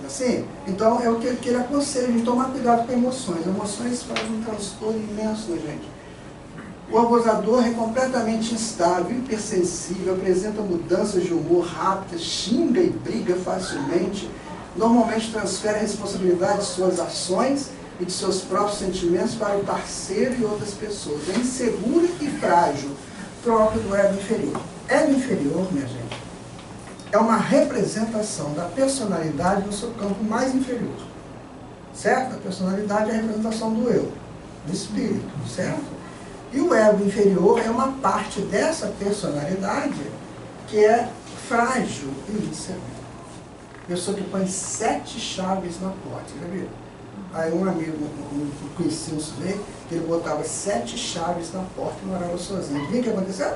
Assim? Então, é o que ele aconselha, a gente tomar cuidado com emoções. Emoções fazem um transtorno imenso na gente. O abusador é completamente instável, hipersensível, apresenta mudanças de humor rápidas, xinga e briga facilmente, normalmente transfere a responsabilidade de suas ações e de seus próprios sentimentos para o parceiro e outras pessoas. É inseguro e frágil, próprio do ego inferior. Ego inferior, minha gente, é uma representação da personalidade no seu campo mais inferior. Certo? A personalidade é a representação do eu, do espírito, certo? E o ego inferior é uma parte dessa personalidade que é frágil e insegura. Pessoa que põe 7 chaves na porta, já viu? Aí um amigo, conhecia um sujeito, que ele botava 7 chaves na porta e morava sozinho. O que aconteceu?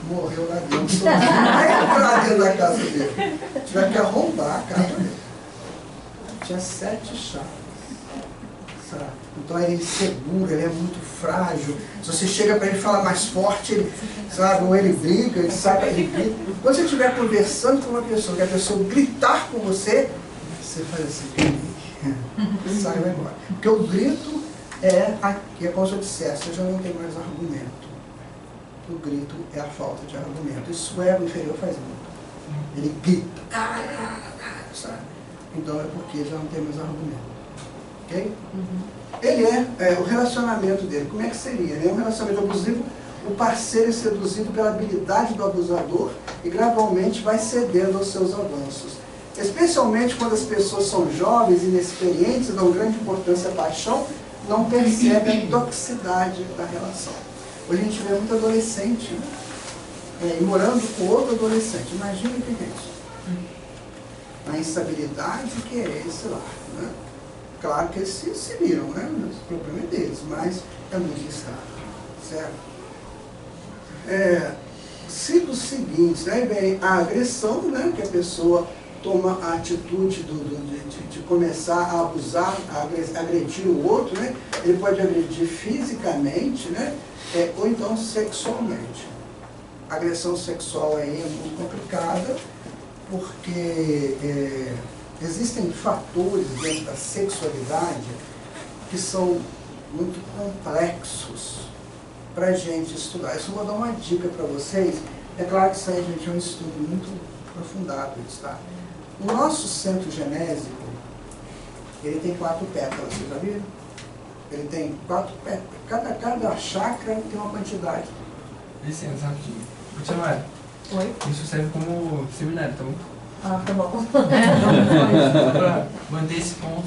Morreu lá dentro, sozinho. Aí entrou lá dentro da casa dele. Tiveram que arrombar a casa dele. Tinha 7 chaves. Então ele é inseguro, ele é muito frágil. Se você chega para ele e fala mais forte, ele, sabe, ou ele briga, ele sabe, ele grita. Quando você estiver conversando com uma pessoa, que a pessoa gritar com você, você faz assim, sai e vai embora. Porque o grito é como se eu dissesse, eu já não tenho mais argumento. O grito é a falta de argumento. Isso o ego inferior faz muito. Ele grita, sabe? Então é porque já não tem mais argumento. Okay? Ele o relacionamento dele, como é que seria? Ele é um relacionamento abusivo, o parceiro é seduzido pela habilidade do abusador e gradualmente vai cedendo aos seus avanços. Especialmente quando as pessoas são jovens, inexperientes, dão grande importância à paixão, não percebem a toxicidade da relação. Hoje a gente vê muito adolescente, né? E morando com outro adolescente. Imagina o que é isso. A instabilidade que é esse lá, né? Claro que eles se viram, né? O problema é deles, mas é muito instável, certo? Ciclos seguintes, né? Vem a agressão, né? Que a pessoa toma a atitude de começar a abusar, a agredir o outro, né? Ele pode agredir fisicamente, né? Ou então sexualmente. A agressão sexual aí é muito complicada, porque existem fatores dentro da sexualidade que são muito complexos para a gente estudar. Eu só vou dar uma dica para vocês. É claro que isso aí, gente, é um estudo muito aprofundado, tá? O nosso centro genésico, ele tem 4 pétalas, vocês já viram? Ele tem 4 pétalas. Cada chakra tem uma quantidade. Licença, rapidinho. Continuar. Oi? Isso serve como seminário, tá bom? Ah, tá bom. Para manter esse ponto.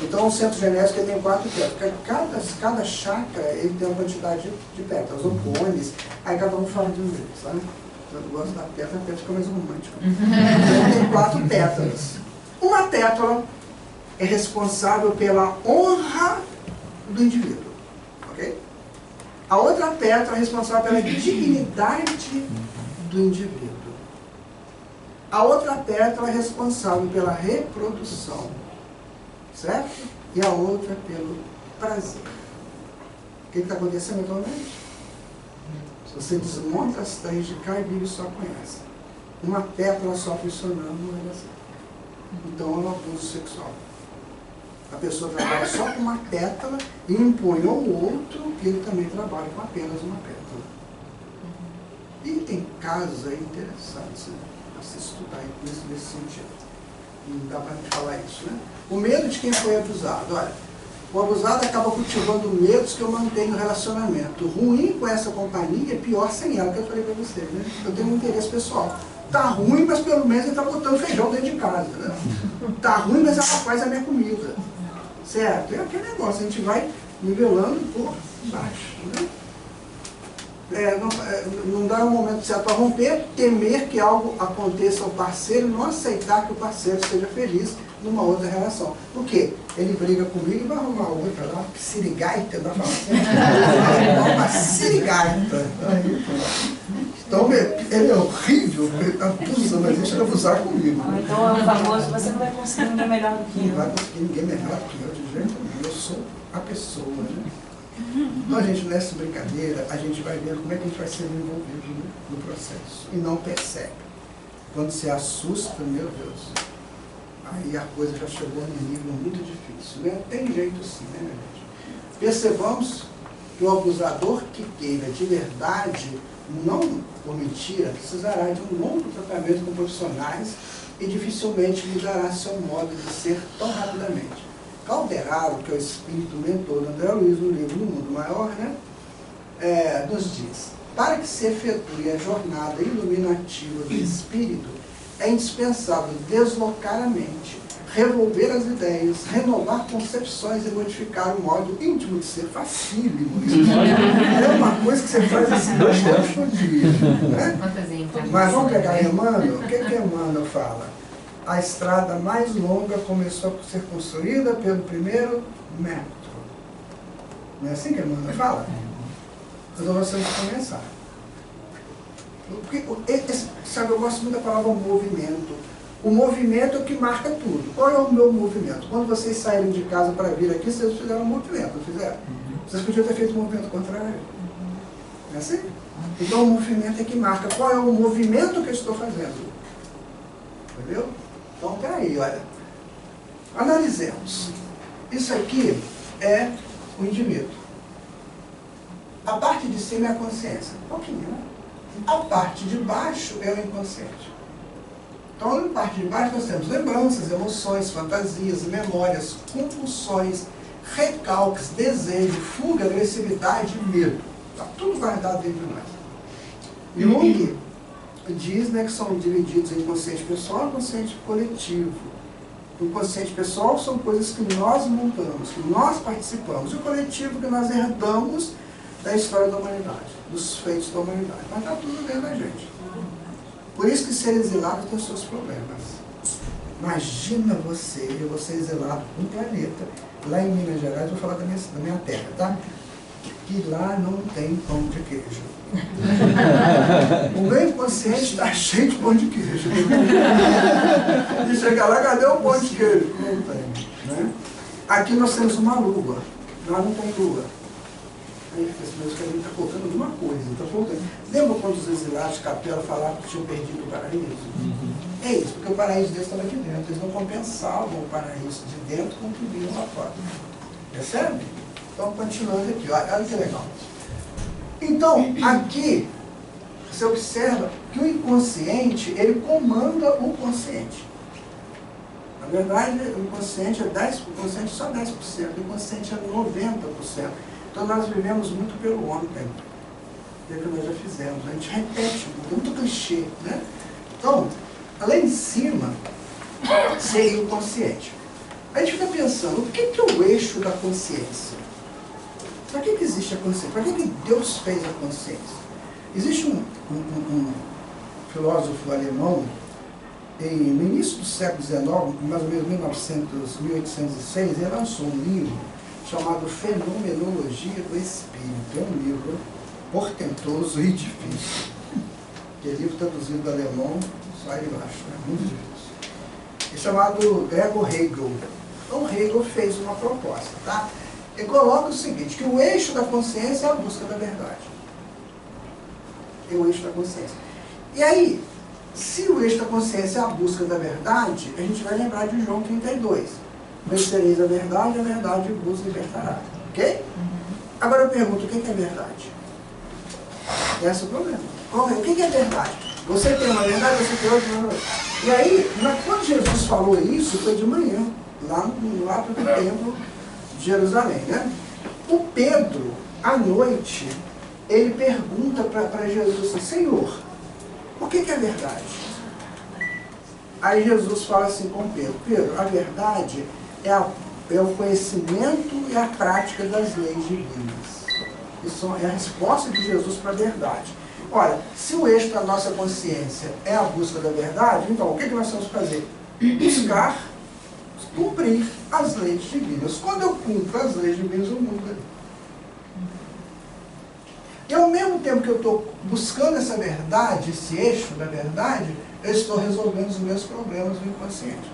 Então, o centro genésico ele tem 4 pétalas. Cada chakra ele tem uma quantidade de pétalas, ou cones. Aí cada um fala de um jeito, sabe? Eu gosto da pétala, a pétala fica mais romântica. Então, ele tem 4 pétalas. Uma pétala é responsável pela honra do indivíduo, ok? A outra pétala é responsável pela dignidade do indivíduo. A outra pétala é responsável pela reprodução, certo? E a outra pelo prazer. O que está acontecendo atualmente? Se você desmonta as 3 de cá e vive só com essa. Uma pétala só funcionando não vai dar certo. Então é um abuso sexual. A pessoa trabalha só com uma pétala e impõe ao outro que ele também trabalha com apenas uma pétala. E tem casos aí interessantes, né? A se estudar nesse sentido. Não dá para falar isso, né? O medo de quem foi abusado. Olha, o abusado acaba cultivando medos que eu mantenho no relacionamento. Ruim com essa companhia, pior sem ela, que eu falei para vocês, né? Eu tenho um interesse pessoal. Tá ruim, mas pelo menos ele está botando feijão dentro de casa, né? Tá ruim, mas ela faz a minha comida. Certo? É aquele negócio, a gente vai nivelando por baixo, né? Não dá um momento certo para romper, temer que algo aconteça ao parceiro e não aceitar que o parceiro seja feliz numa outra relação. Por quê? Ele briga comigo e vai arrumar outra lá, sirigaita, vai falar assim, uma sirigaita. Então ele é horrível, ele abusa, mas deixa ele abusar comigo. Então é o famoso, você não vai conseguir ninguém melhor do que eu. Não vai conseguir ninguém melhor do que eu, de jeito nenhum. Eu sou a pessoa, né? Então, a gente, nessa brincadeira, a gente vai ver como é que a gente vai ser envolvido no processo. E não percebe. Quando se assusta, meu Deus, aí a coisa já chegou num nível muito difícil. Né? Tem jeito sim, né, minha gente? Percebamos que o abusador que queira de verdade, não por mentira, precisará de um longo tratamento com profissionais e dificilmente mudará seu modo de ser tão rapidamente. Calderaro, que é o espírito mentor do André Luiz, no livro No Mundo Maior, né, nos diz: para que se efetue a jornada iluminativa do espírito, é indispensável deslocar a mente, revolver as ideias, renovar concepções e modificar o modo íntimo de ser. Facílimo. É uma coisa que você faz assim 2 tempos por dia. Né? Mas vamos pegar Emmanuel. O que Emmanuel fala? A estrada mais longa começou a ser construída pelo primeiro metro. Não é assim que Emmanuel fala? Então nós temos que começar. Sabe, eu gosto muito da palavra movimento. O movimento é o que marca tudo. Qual é o meu movimento? Quando vocês saíram de casa para vir aqui, vocês fizeram um movimento, não fizeram? Vocês podiam ter feito um movimento contrário. Não é assim? Então o movimento é que marca qual é o movimento que eu estou fazendo. Entendeu? Então, peraí, olha. Analisemos. Isso aqui é o indivíduo. A parte de cima é a consciência. Um pouquinho, né? A parte de baixo é o inconsciente. Então, na parte de baixo nós temos lembranças, emoções, fantasias, memórias, compulsões, recalques, desejo, fuga, agressividade e medo. Está tudo guardado dentro de nós. diz, né, que são divididos em consciente pessoal e consciente coletivo. O consciente pessoal são coisas que nós montamos, que nós participamos. E o coletivo que nós herdamos da história da humanidade, dos feitos da humanidade. Mas está tudo dentro da gente. Por isso que ser exilado tem os seus problemas. Imagina você, eu vou ser exilado para um planeta, lá em Minas Gerais, vou falar da minha terra, tá? Que lá não tem pão de queijo. O meu inconsciente está cheio de pão de queijo. E chega lá, cadê o pão de queijo? Não tem, né? Aqui nós temos uma lua, lá não tem lua. Aí fica assim, mas que a gente está faltando alguma coisa, está faltando. Lembra quando os exilados de Capela falaram que tinham perdido o paraíso? É isso, porque o paraíso deles estava aqui dentro. Eles não compensavam o paraíso de dentro com o que vinham lá fora. Percebe? Então, continuando aqui, olha que legal. Então, aqui, você observa que o inconsciente, ele comanda o consciente. Na verdade, o inconsciente é 10%, o consciente é só 10%, o inconsciente é 90%. Então, nós vivemos muito pelo ontem. É o que nós já fizemos. A gente repete muito clichê, né? Então, lá em cima, seria o consciente. A gente fica pensando, o que é o eixo da consciência? Para que existe a consciência? Para que Deus fez a consciência? Existe um filósofo alemão, no início do século XIX, mais ou menos 1806, ele lançou um livro chamado Fenomenologia do Espírito. É um livro portentoso e difícil. Que é livro traduzido do alemão, só aí embaixo, né? Muito difícil. É chamado Gregor Hegel. Então Hegel fez uma proposta, tá? Ele coloca o seguinte, que o eixo da consciência é a busca da verdade. É o eixo da consciência. E aí, se o eixo da consciência é a busca da verdade, a gente vai lembrar de João 32. Vencereis a verdade vos libertará. Ok? Agora eu pergunto, o que é verdade? Esse é o problema. O que é verdade? Você tem uma verdade, você tem outra. E aí, quando Jesus falou isso, foi de manhã, lá para o templo de Jerusalém, né? O Pedro, à noite, ele pergunta para Jesus assim, Senhor, o que é verdade? Aí Jesus fala assim com Pedro, Pedro, a verdade é o conhecimento e a prática das leis divinas. Isso é a resposta de Jesus para a verdade. Olha, se o eixo da nossa consciência é a busca da verdade, então o que nós vamos fazer? Buscar cumprir as leis divinas. Quando eu cumpro as leis divinas, eu mudo. E ao mesmo tempo que eu estou buscando essa verdade, esse eixo da verdade, eu estou resolvendo os meus problemas do inconsciente.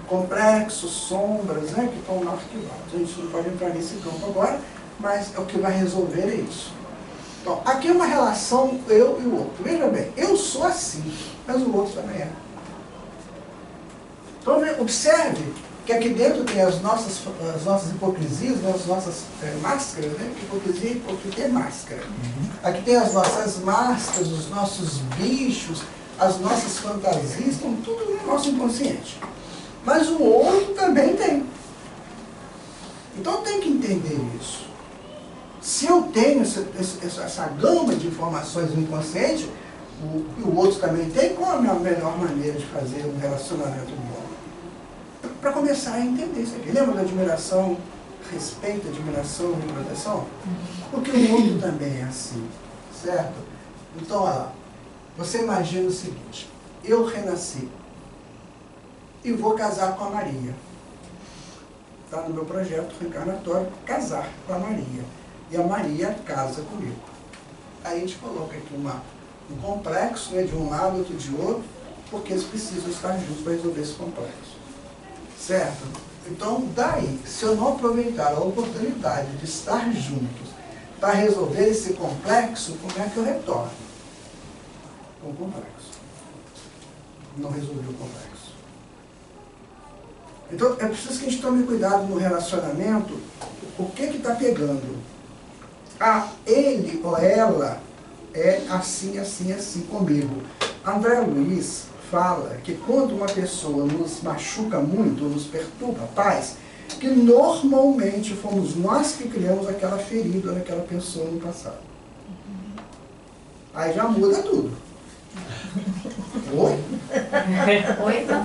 Complexos, sombras, né, que estão arquivados. A gente não pode entrar nesse campo agora, mas o que vai resolver é isso. Então, aqui é uma relação eu e o outro. Veja bem, eu sou assim, mas o outro também é. Então, observe que aqui dentro tem as nossas hipocrisias, as nossas máscaras, né? Hipocrisia é máscara. Aqui tem as nossas máscaras, os nossos bichos, as nossas fantasias, estão tudo no nosso inconsciente. Mas o outro também tem. Então tem que entender isso. Se eu tenho essa gama de informações no inconsciente, o outro também tem, qual é a melhor maneira de fazer um relacionamento bom? Para começar a entender isso aqui. Lembra da admiração, respeito, admiração e proteção? Porque o mundo também é assim, certo? Então, olha lá, você imagina o seguinte, eu renasci e vou casar com a Maria. Está no meu projeto reencarnatório, casar com a Maria. E a Maria casa comigo. Aí a gente coloca aqui um complexo, né, de um lado, outro de outro, porque eles precisam estar juntos para resolver esse complexo. Certo? Então, daí, se eu não aproveitar a oportunidade de estar juntos para resolver esse complexo, como é que eu retorno? Com o complexo. Não resolvi o complexo. Então, é preciso que a gente tome cuidado no relacionamento, o que está pegando. Ele ou ela é assim, assim, assim comigo. André Luiz fala que quando uma pessoa nos machuca muito, nos perturba a paz, que normalmente fomos nós que criamos aquela ferida naquela pessoa no passado. Aí já muda tudo. Oi? Oi, tá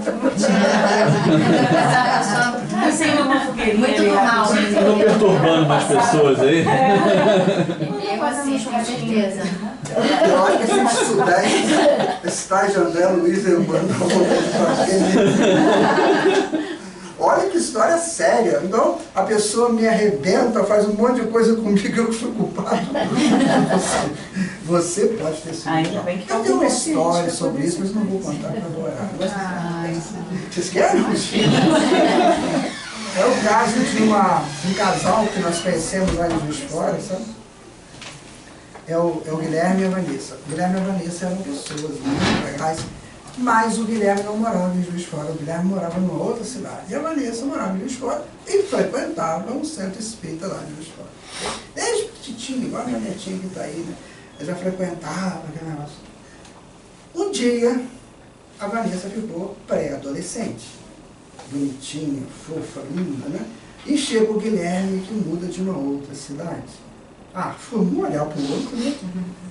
Eu sei uma fogueirinha. muito normal. Estão perturbando umas pessoas aí. Eu assim, com certeza. Eu acho que se a gente estudar estágio André Luiz e Urbano, olha que história séria. Então, a pessoa me arrebenta, faz um monte de coisa comigo, eu fui culpado. Você pode ter sido. Ainda bem que Eu tenho uma história sobre isso, mas não vou contar para agora. Vocês querem? É o caso de um casal que nós conhecemos lá em Juiz de Fora, sabe? É o Guilherme e a Vanessa. O Guilherme e a Vanessa eram pessoas muito legais, mas o Guilherme não morava em Juiz de Fora. O Guilherme morava numa outra cidade. E a Vanessa morava em Juiz de Fora e frequentava um centro espírita lá em Juiz de Fora. Desde petitinho, igual a minha netinha que está aí, né? Eu já frequentava aquele negócio. Um dia, a Vanessa ficou pré-adolescente. Bonitinha, fofa, linda, né? E chega o Guilherme que muda de uma outra cidade. Ah, foi um olhar para o outro, né?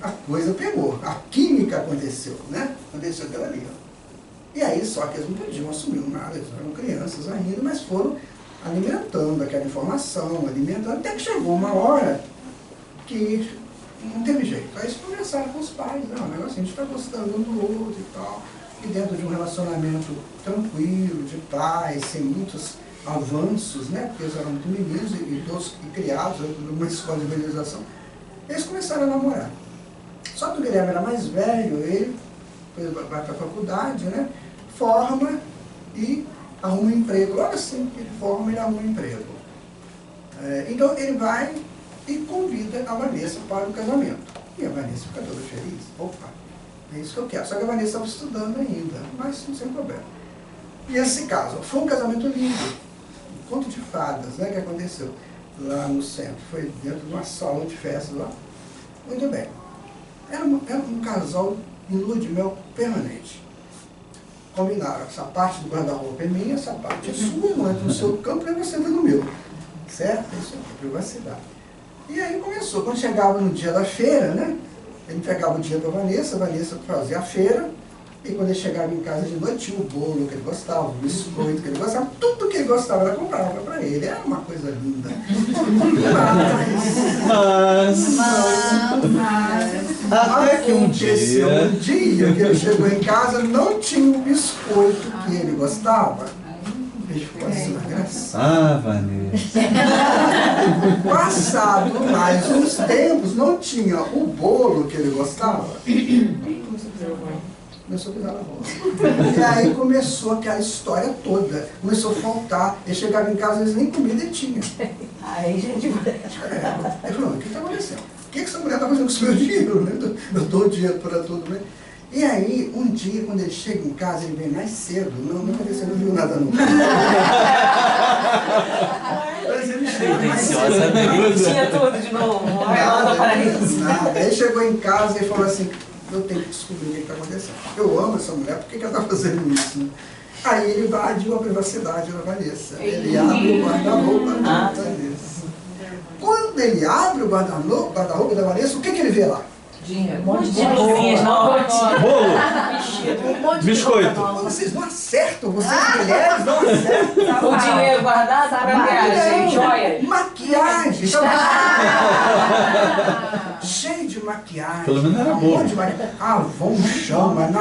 A coisa pegou, a química aconteceu, né? Aconteceu aquela ali, ó. E aí, só que eles não podiam assumir nada, eles eram crianças ainda, mas foram alimentando aquela informação, alimentando, até que chegou uma hora que não teve jeito. Aí eles conversaram com os pais, não, o negócio a gente está gostando um do outro e tal, e dentro de um relacionamento tranquilo, de paz, sem muitos avanços, né? Porque eles eram muito meninos e todos criados numa escola de evangelização. Eles começaram a namorar. Só que o Guilherme era mais velho, ele vai para a faculdade, né? Forma e arruma um emprego. Logo assim que ele forma, ele arruma um emprego. Então ele vai e convida a Vanessa para o casamento. E a Vanessa fica toda feliz. Opa, é isso que eu quero. Só que a Vanessa estava estudando ainda, mas sem problema. E esse caso foi um casamento lindo. Conto de fadas, né, que aconteceu lá no centro. Foi dentro de uma sala de festa lá. Muito bem. Era um casal em lua de mel permanente. Combinaram, essa parte do guarda-roupa é minha, essa parte é sua, não entra no seu campo e você entra no meu. Certo? Isso é privacidade. E aí começou. Quando chegava no dia da feira, né, ele entregava o dia para a Vanessa fazia a feira. E quando ele chegava em casa de noite, tinha o bolo que ele gostava, o biscoito que ele gostava, tudo que ele gostava ela comprava para ele. Era uma coisa linda. Até que um dia que ele chegou em casa, não tinha o biscoito que ele gostava. Ele ficou assim, engraçado. Ah, Vanessa. Passado mais uns tempos, não tinha o bolo que ele gostava. Começou a pisar na bola. E aí começou aquela história toda. Começou a faltar. Ele chegava em casa, eles nem comida ele tinha. Aí, gente. Ele falou, o que está acontecendo? O que essa mulher está fazendo com o seu dinheiro? Né? Eu dou o dinheiro para tudo, né? E aí, um dia, quando ele chega em casa, ele vem mais cedo. Não aconteceu, não viu nada não. Mas ele chegou mais cedo. Tinha tudo de novo. Nada. Aí chegou em casa e falou assim, eu tenho que descobrir o que está acontecendo. Eu amo essa mulher, por que ela está fazendo isso? Né? Aí ele invadiu a privacidade da Vanessa. Ele abre o guarda-roupa da Vanessa. Quando ele abre o guarda-roupa da Vanessa, o que ele vê lá? Dinheiro. Um monte de coisinhas novas. Bolo. Biscoito. Vocês não acertam, vocês mulheres não acertam. O dinheiro guardado para viagem, joia. Maquiagem. Cheio de maquiagem. Pelo menos era bolo. Avon chama, na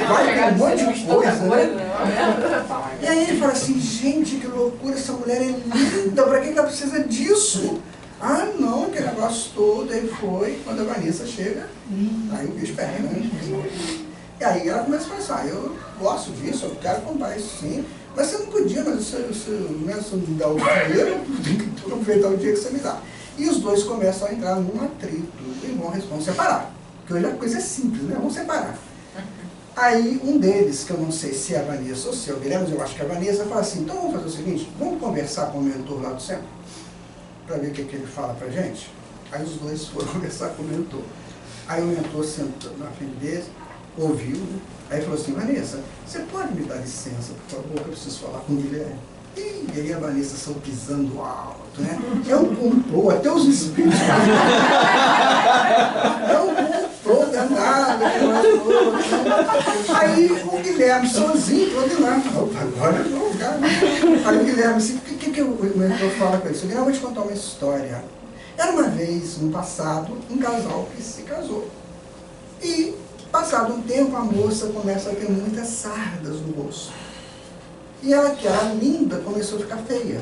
vai ter um monte de coisa, né? E aí ele fala assim, gente, que loucura, essa mulher é linda, pra que ela precisa disso? Ah, não, aquele negócio todo. Aí foi, quando a Vanessa chega, aí o bicho pega, né? E aí ela começa a pensar, eu gosto disso, eu quero comprar isso sim. Mas você não podia, mas você não me dá o dinheiro, eu vou aproveitar o dia que você me dá. E os dois começam a entrar num atrito e vão separar. Porque hoje a coisa é simples, né? Vão separar. Aí um deles, que eu não sei se é a Vanessa ou se é o Guilherme, mas eu acho que é a Vanessa, fala assim, então vamos fazer o seguinte, vamos conversar com o mentor lá do centro, para ver o que ele fala pra gente. Aí os dois foram conversar com o mentor. Aí o mentor sentou na frente deles, ouviu, né? Aí falou assim, Vanessa, você pode me dar licença, por favor, que eu preciso falar com o Guilherme? E aí a Vanessa saiu pisando alto, né? É um complô, até os espíritos. É um complô. Tô danado, aí o Guilherme sozinho, tô danado. Agora eu vou, cara. Aí o Guilherme, assim, o que o mentor fala com ele? Eu vou te contar uma história. Era uma vez, no passado, um casal que se casou. E, passado um tempo, a moça começa a ter muitas sardas no rosto. E ela, que era linda, começou a ficar feia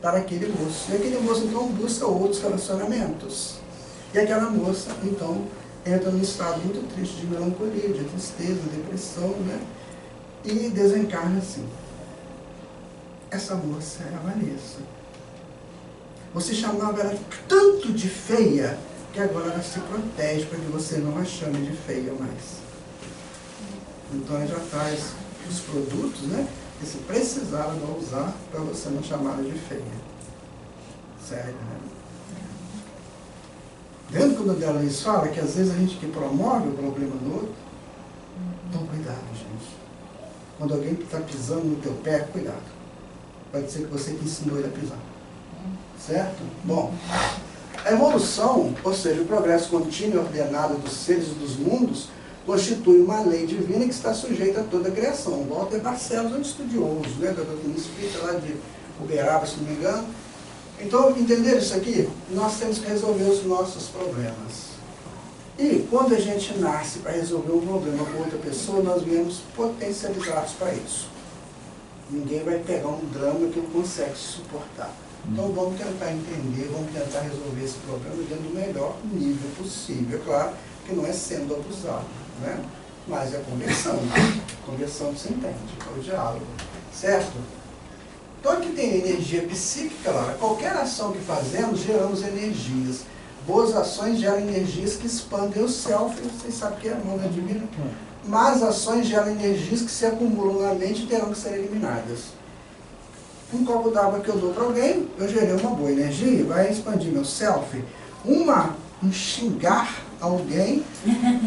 para aquele moço. E aquele moço, então, busca outros relacionamentos. E aquela moça, então, entra num estado muito triste de melancolia, de tristeza, depressão, né? E desencarna assim. Essa moça era a Vanessa. Você chamava ela tanto de feia, que agora ela se protege para que você não a chame de feia mais. Então ela já traz os produtos, né? Que se precisar, ela vai usar para você não chamá-la de feia. Sério, né? Dentro quando ela lhes fala que às vezes a gente que promove o problema no outro, então cuidado, gente. Quando alguém está pisando no teu pé, cuidado. Pode ser que você que ensinou ele a pisar. Certo? Bom, a evolução, ou seja, o progresso contínuo e ordenado dos seres e dos mundos, constitui uma lei divina que está sujeita a toda a criação. Walter Barcelos é um estudioso, né, da doutrina espírita lá de Uberaba, se não me engano. Então, entenderam isso aqui? Nós temos que resolver os nossos problemas. E quando a gente nasce para resolver um problema com outra pessoa, nós viemos potencializados para isso. Ninguém vai pegar um drama que não consegue suportar. Então vamos tentar entender, vamos tentar resolver esse problema dentro do melhor nível possível. É claro que não é sendo abusado, né? Mas é conversão. Conversão se entende, é o diálogo. Certo? Então aqui tem energia psíquica, lá. Qualquer ação que fazemos, geramos energias. Boas ações geram energias que expandem o self, vocês sabem que é a mão da divina. Más ações geram energias que se acumulam na mente e terão que ser eliminadas. Um copo d'água que eu dou para alguém, eu gerei uma boa energia, vai expandir meu self. Um xingar alguém,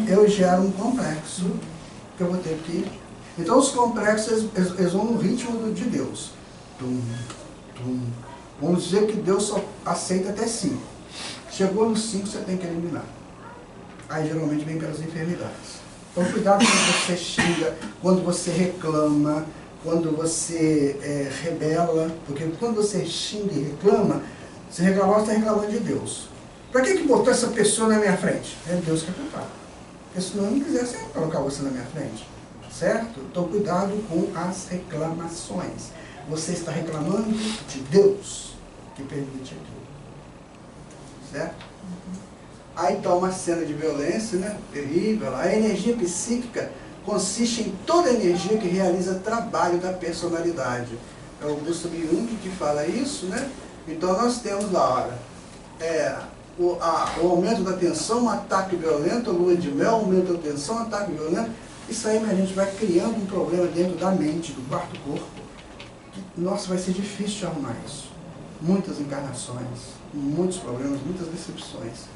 eu gero um complexo que eu vou ter que... Então os complexos, eles vão no ritmo de Deus. Tum, tum. Vamos dizer que Deus só aceita até 5. Chegou nos 5, você tem que eliminar. Aí geralmente vem pelas enfermidades. Então cuidado quando você xinga, quando você reclama, quando você rebela, porque quando você xinga e reclama, você está reclamando de Deus. Para que botou essa pessoa na minha frente? É Deus que é culpado. Porque se não quisesse colocar você na minha frente. Certo? Então cuidado com as reclamações. Você está reclamando de Deus que permite aquilo. Certo? Aí então uma cena de violência, né? Terrível. A energia psíquica consiste em toda a energia que realiza trabalho da personalidade. É o Gustav Jung que fala isso, né? Então nós temos lá, o aumento da tensão, um ataque violento, a lua de mel, aumento da tensão, um ataque violento. Isso aí, a gente vai criando um problema dentro da mente, do quarto corpo. Que, nossa, vai ser difícil de arrumar isso. Muitas encarnações, muitos problemas, muitas decepções.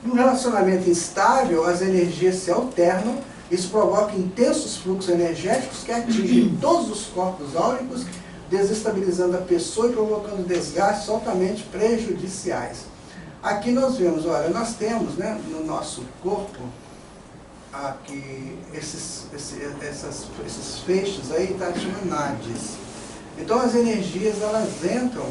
Em um relacionamento instável, as energias se alternam. Isso provoca intensos fluxos energéticos que atingem todos os corpos áuricos, desestabilizando a pessoa e provocando desgastes altamente prejudiciais. Aqui nós vemos, olha, nós temos, né, no nosso corpo, aqui, esses feixes aí, está chamando nades. Então as energias, elas entram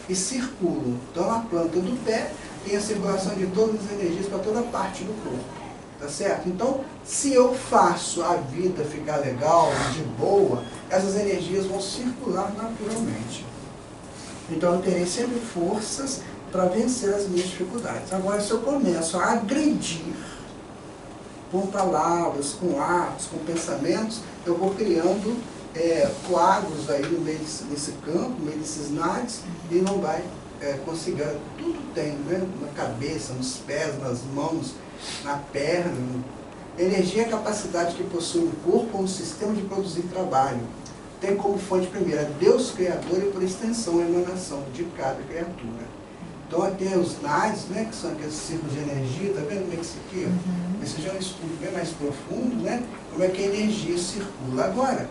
e circulam. Então a planta do pé tem a circulação de todas as energias para toda parte do corpo. Tá certo? Então, se eu faço a vida ficar legal, de boa, essas energias vão circular naturalmente. Então, eu terei sempre forças para vencer as minhas dificuldades. Agora, se eu começo a agredir com palavras, com atos, com pensamentos, eu vou criando coágulos aí no meio desse campo, no meio desses nades, e não vai conseguir. Tudo tem, né? Na cabeça, nos pés, nas mãos, na perna. Energia é a capacidade que possui um corpo ou um sistema de produzir trabalho. Tem como fonte primeira Deus Criador e por extensão a emanação de cada criatura. Então aqui os nades, né, que são aqueles círculos de energia, tá vendo como é que isso aqui? Esse já é um estudo bem mais profundo, né? Como é que a energia circula. Agora,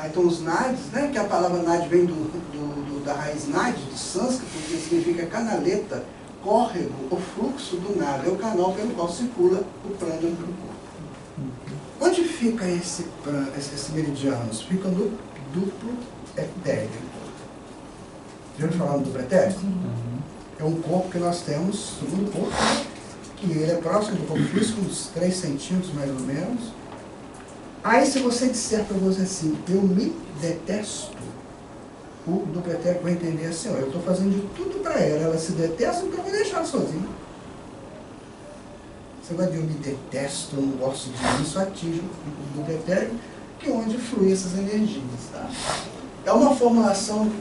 então os nades, né, que a palavra nade vem da raiz nadi, do sânscrito, que significa canaleta, córrego, o fluxo do nada, é o canal pelo qual circula o prânico do corpo. Onde fica esses meridianos? Fica no duplo etéreo. Já ouviu falar no duplo etéreo? É um corpo que nós temos, segundo corpo, que ele é próximo do corpo físico, uns 3 centímetros mais ou menos. Aí se você disser para você assim, eu me detesto, o duplo etérico vai entender assim, ó, eu estou fazendo de tudo para ela se detesta, então eu vou deixar ela sozinha. Você vai dizer, eu me detesto, eu não gosto disso, isso atinge o duplo etérico, que é onde fluem essas energias. Tá? É uma formação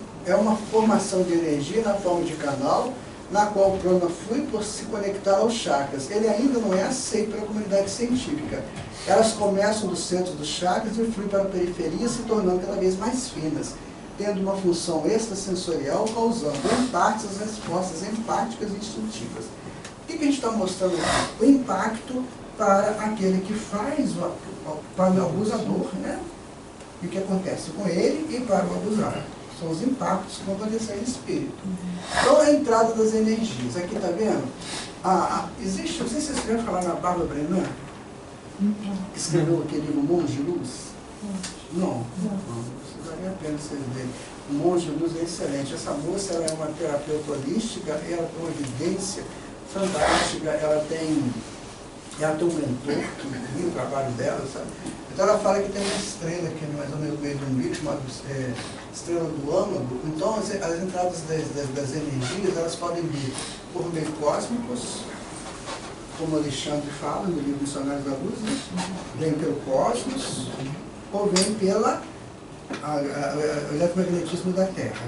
de energia na forma de canal, na qual o prana flui por se conectar aos chakras. Ele ainda não é aceito pela comunidade científica. Elas começam do centro dos chakras e fluem para a periferia, se tornando cada vez mais finas, tendo uma função extrasensorial, causando em parte as respostas empáticas e instintivas. O que a gente está mostrando aqui? O impacto para aquele que faz, para o abusador, né? E o que acontece com ele e para o abusado. São os impactos que vão acontecer no espírito. Então, a entrada das energias. Aqui, está vendo? Existe, não sei se vocês querem falar na Bárbara Brenan, que escreveu aquele livro Monge de Luz. Não. Valia a pena vocês verem. O Monge de Luz é excelente. Essa moça, ela é uma terapeuta holística, ela tem uma evidência fantástica, ela tem um mentor que viu o trabalho dela, sabe? Então ela fala que tem uma estrela aqui, mais ou menos no meio de um livro chamado Estrela do Âmago. Então as entradas das energias, elas podem vir por meio cósmicos, como Alexandre fala no livro Missionários da Luz, né? Vem pelo cosmos, ou vem pela o eletromagnetismo da Terra,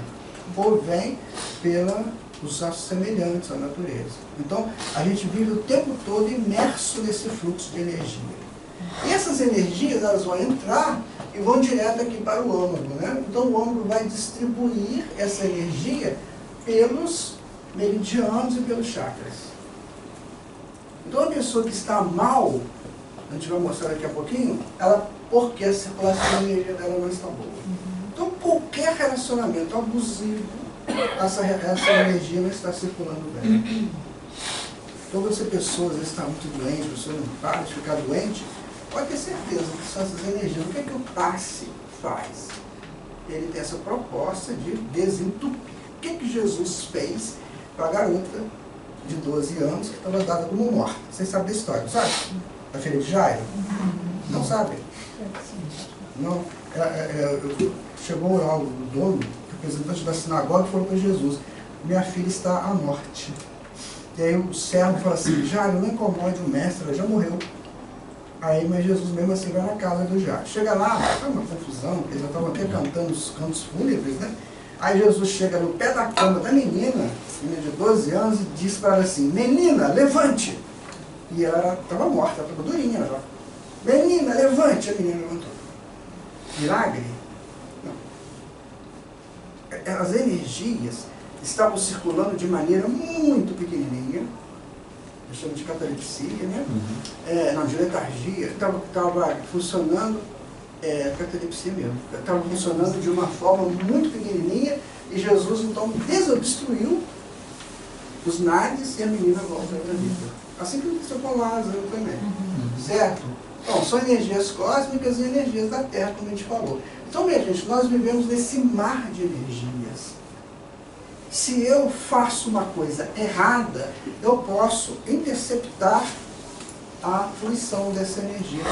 ou vem pelos astros semelhantes à natureza. Então, a gente vive o tempo todo imerso nesse fluxo de energia. E essas energias, elas vão entrar e vão direto aqui para o âmago, né? Então, o âmago vai distribuir essa energia pelos meridianos e pelos chakras. Então, a pessoa que está mal, a gente vai mostrar daqui a pouquinho, porque a circulação de energia dela não está boa. Então, qualquer relacionamento abusivo, essa energia não está circulando bem. Então, se a pessoa está muito doente, a pessoa não para de ficar doente, pode ter certeza que são essas energias. O que é que o passe faz? Ele tem essa proposta de desentupir. O que é que Jesus fez para a garota de 12 anos que estava dada como morta? Vocês sabem da história, sabe? Da filha de Jairo? Não sabem? Não. Chegou lá o dono, o representante da sinagoga, e falou para Jesus, minha filha está à morte. E aí o servo fala assim, Jairo, não incomode o mestre, ela já morreu. Aí, mas Jesus mesmo assim vai na casa do Jairo. Chega lá, tá uma confusão, porque eles já estavam até cantando os cantos fúnebres, né? Aí Jesus chega no pé da cama da menina de 12 anos, e diz para ela assim, menina, levante! E ela estava morta, estava durinha já. Menina, levante! A menina levantou. Milagre? Não. As energias estavam circulando de maneira muito pequenininha, eu chamo de catalepsia, né? Não, de letargia, estava funcionando, catalepsia mesmo, estava funcionando de uma forma muito pequenininha, e Jesus então desobstruiu os nadis e a menina volta para a vida. Assim que aconteceu com Lázaro também, certo? Então, são energias cósmicas e energias da Terra, como a gente falou. Então, minha gente, nós vivemos nesse mar de energias. Se eu faço uma coisa errada, eu posso interceptar a fluição dessa energia.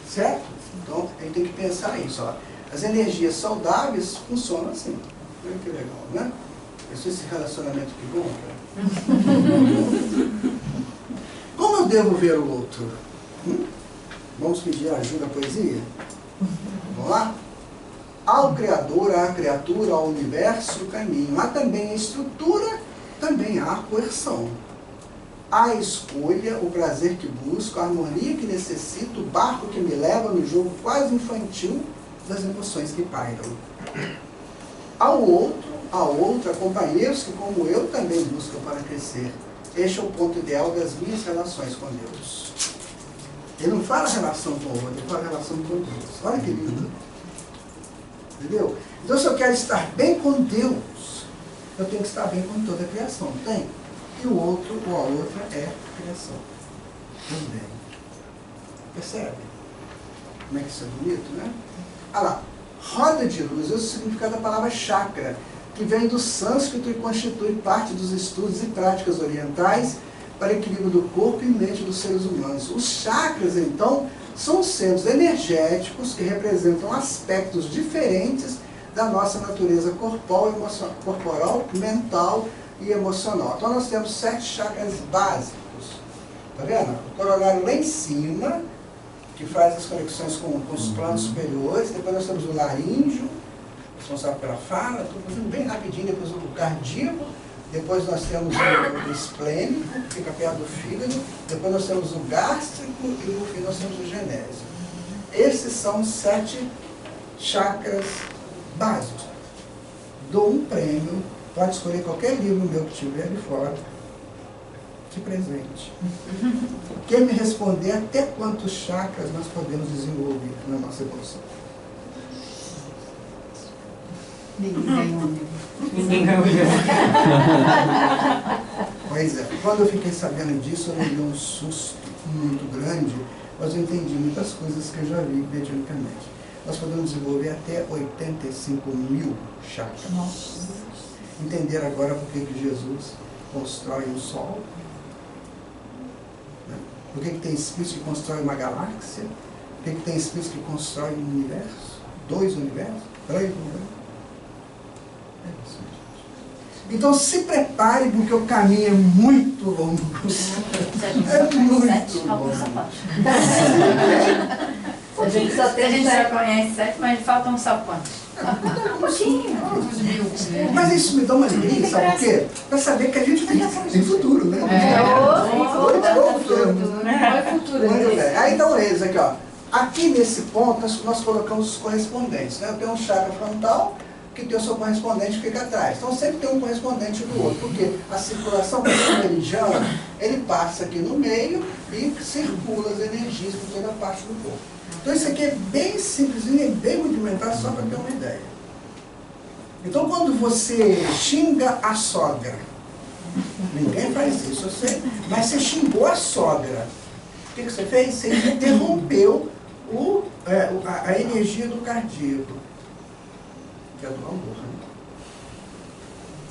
Certo? Então, a gente tem que pensar isso. Ó. As energias saudáveis funcionam assim. Olha que legal, né? Esse relacionamento que bom, cara. Como eu devo ver o outro? Vamos pedir ajuda à poesia? Vamos lá? Ao Criador, à criatura, ao universo, o caminho. Há também a estrutura, também há a coerção. Há a escolha, o prazer que busco, a harmonia que necessito, o barco que me leva no jogo quase infantil das emoções que pairam. Ao outro, a outra, companheiros que, como eu, também buscam para crescer. Este é o ponto ideal das minhas relações com Deus. Ele não fala relação com o outro, ele fala relação com Deus. Olha que lindo. Entendeu? Então, se eu quero estar bem com Deus, eu tenho que estar bem com toda a criação, não tem? E o outro ou a outra é criação também. Percebe? Como é que isso é bonito, né? Olha lá, roda de luz é o significado da palavra chakra, que vem do sânscrito e constitui parte dos estudos e práticas orientais para o equilíbrio do corpo e mente dos seres humanos. Os chakras, então, são centros energéticos que representam aspectos diferentes da nossa natureza corporal, mental e emocional. Então nós temos 7 chakras básicos. Tá vendo? O coronário lá em cima, que faz as conexões com os planos superiores. Depois nós temos o laríngeo, responsável pela fala. Estou fazendo bem rapidinho. Depois o cardíaco. Depois nós temos o esplênico, que fica perto do fígado. Depois nós temos o gástrico e no fim nós temos o genésio. Esses são 7 chakras básicos. Dou um prêmio, pode escolher qualquer livro meu que tiver ali fora, de presente. Quem me responder até quantos chakras nós podemos desenvolver na nossa evolução? Ninguém ganhou. Pois é, quando eu fiquei sabendo disso, eu me dei um susto muito grande, mas eu entendi muitas coisas que eu já vi mediunicamente. Nós podemos desenvolver até 85.000 chakras. Entender agora por que Jesus constrói o Sol? Né? Por que tem espíritos que constroem uma galáxia? Por que tem espíritos que constroem um universo? 2 universos? 3 universos? É isso, gente. Então se prepare, porque o caminho é muito longo. É muito longo. A gente só conhece 7, mas faltam só quantos? Um pouquinho. Mas isso me dá uma alegria, sabe por quê? Para saber que a gente tem futuro, né? Muito bem. Aí então eles aqui, ó. Aqui nesse ponto nós colocamos os correspondentes, né? Eu tenho um chakra frontal, que tem o seu correspondente que fica atrás. Então sempre tem um correspondente do outro, porque a circulação meridiana, ele passa aqui no meio e circula as energias por toda a parte do corpo. Então isso aqui é bem simplesinho e bem rudimentar, só para ter uma ideia. Então quando você xinga a sogra, ninguém faz isso, eu sei, mas você xingou a sogra, o que você fez? Você interrompeu a energia do cardíaco, que é do amor, né?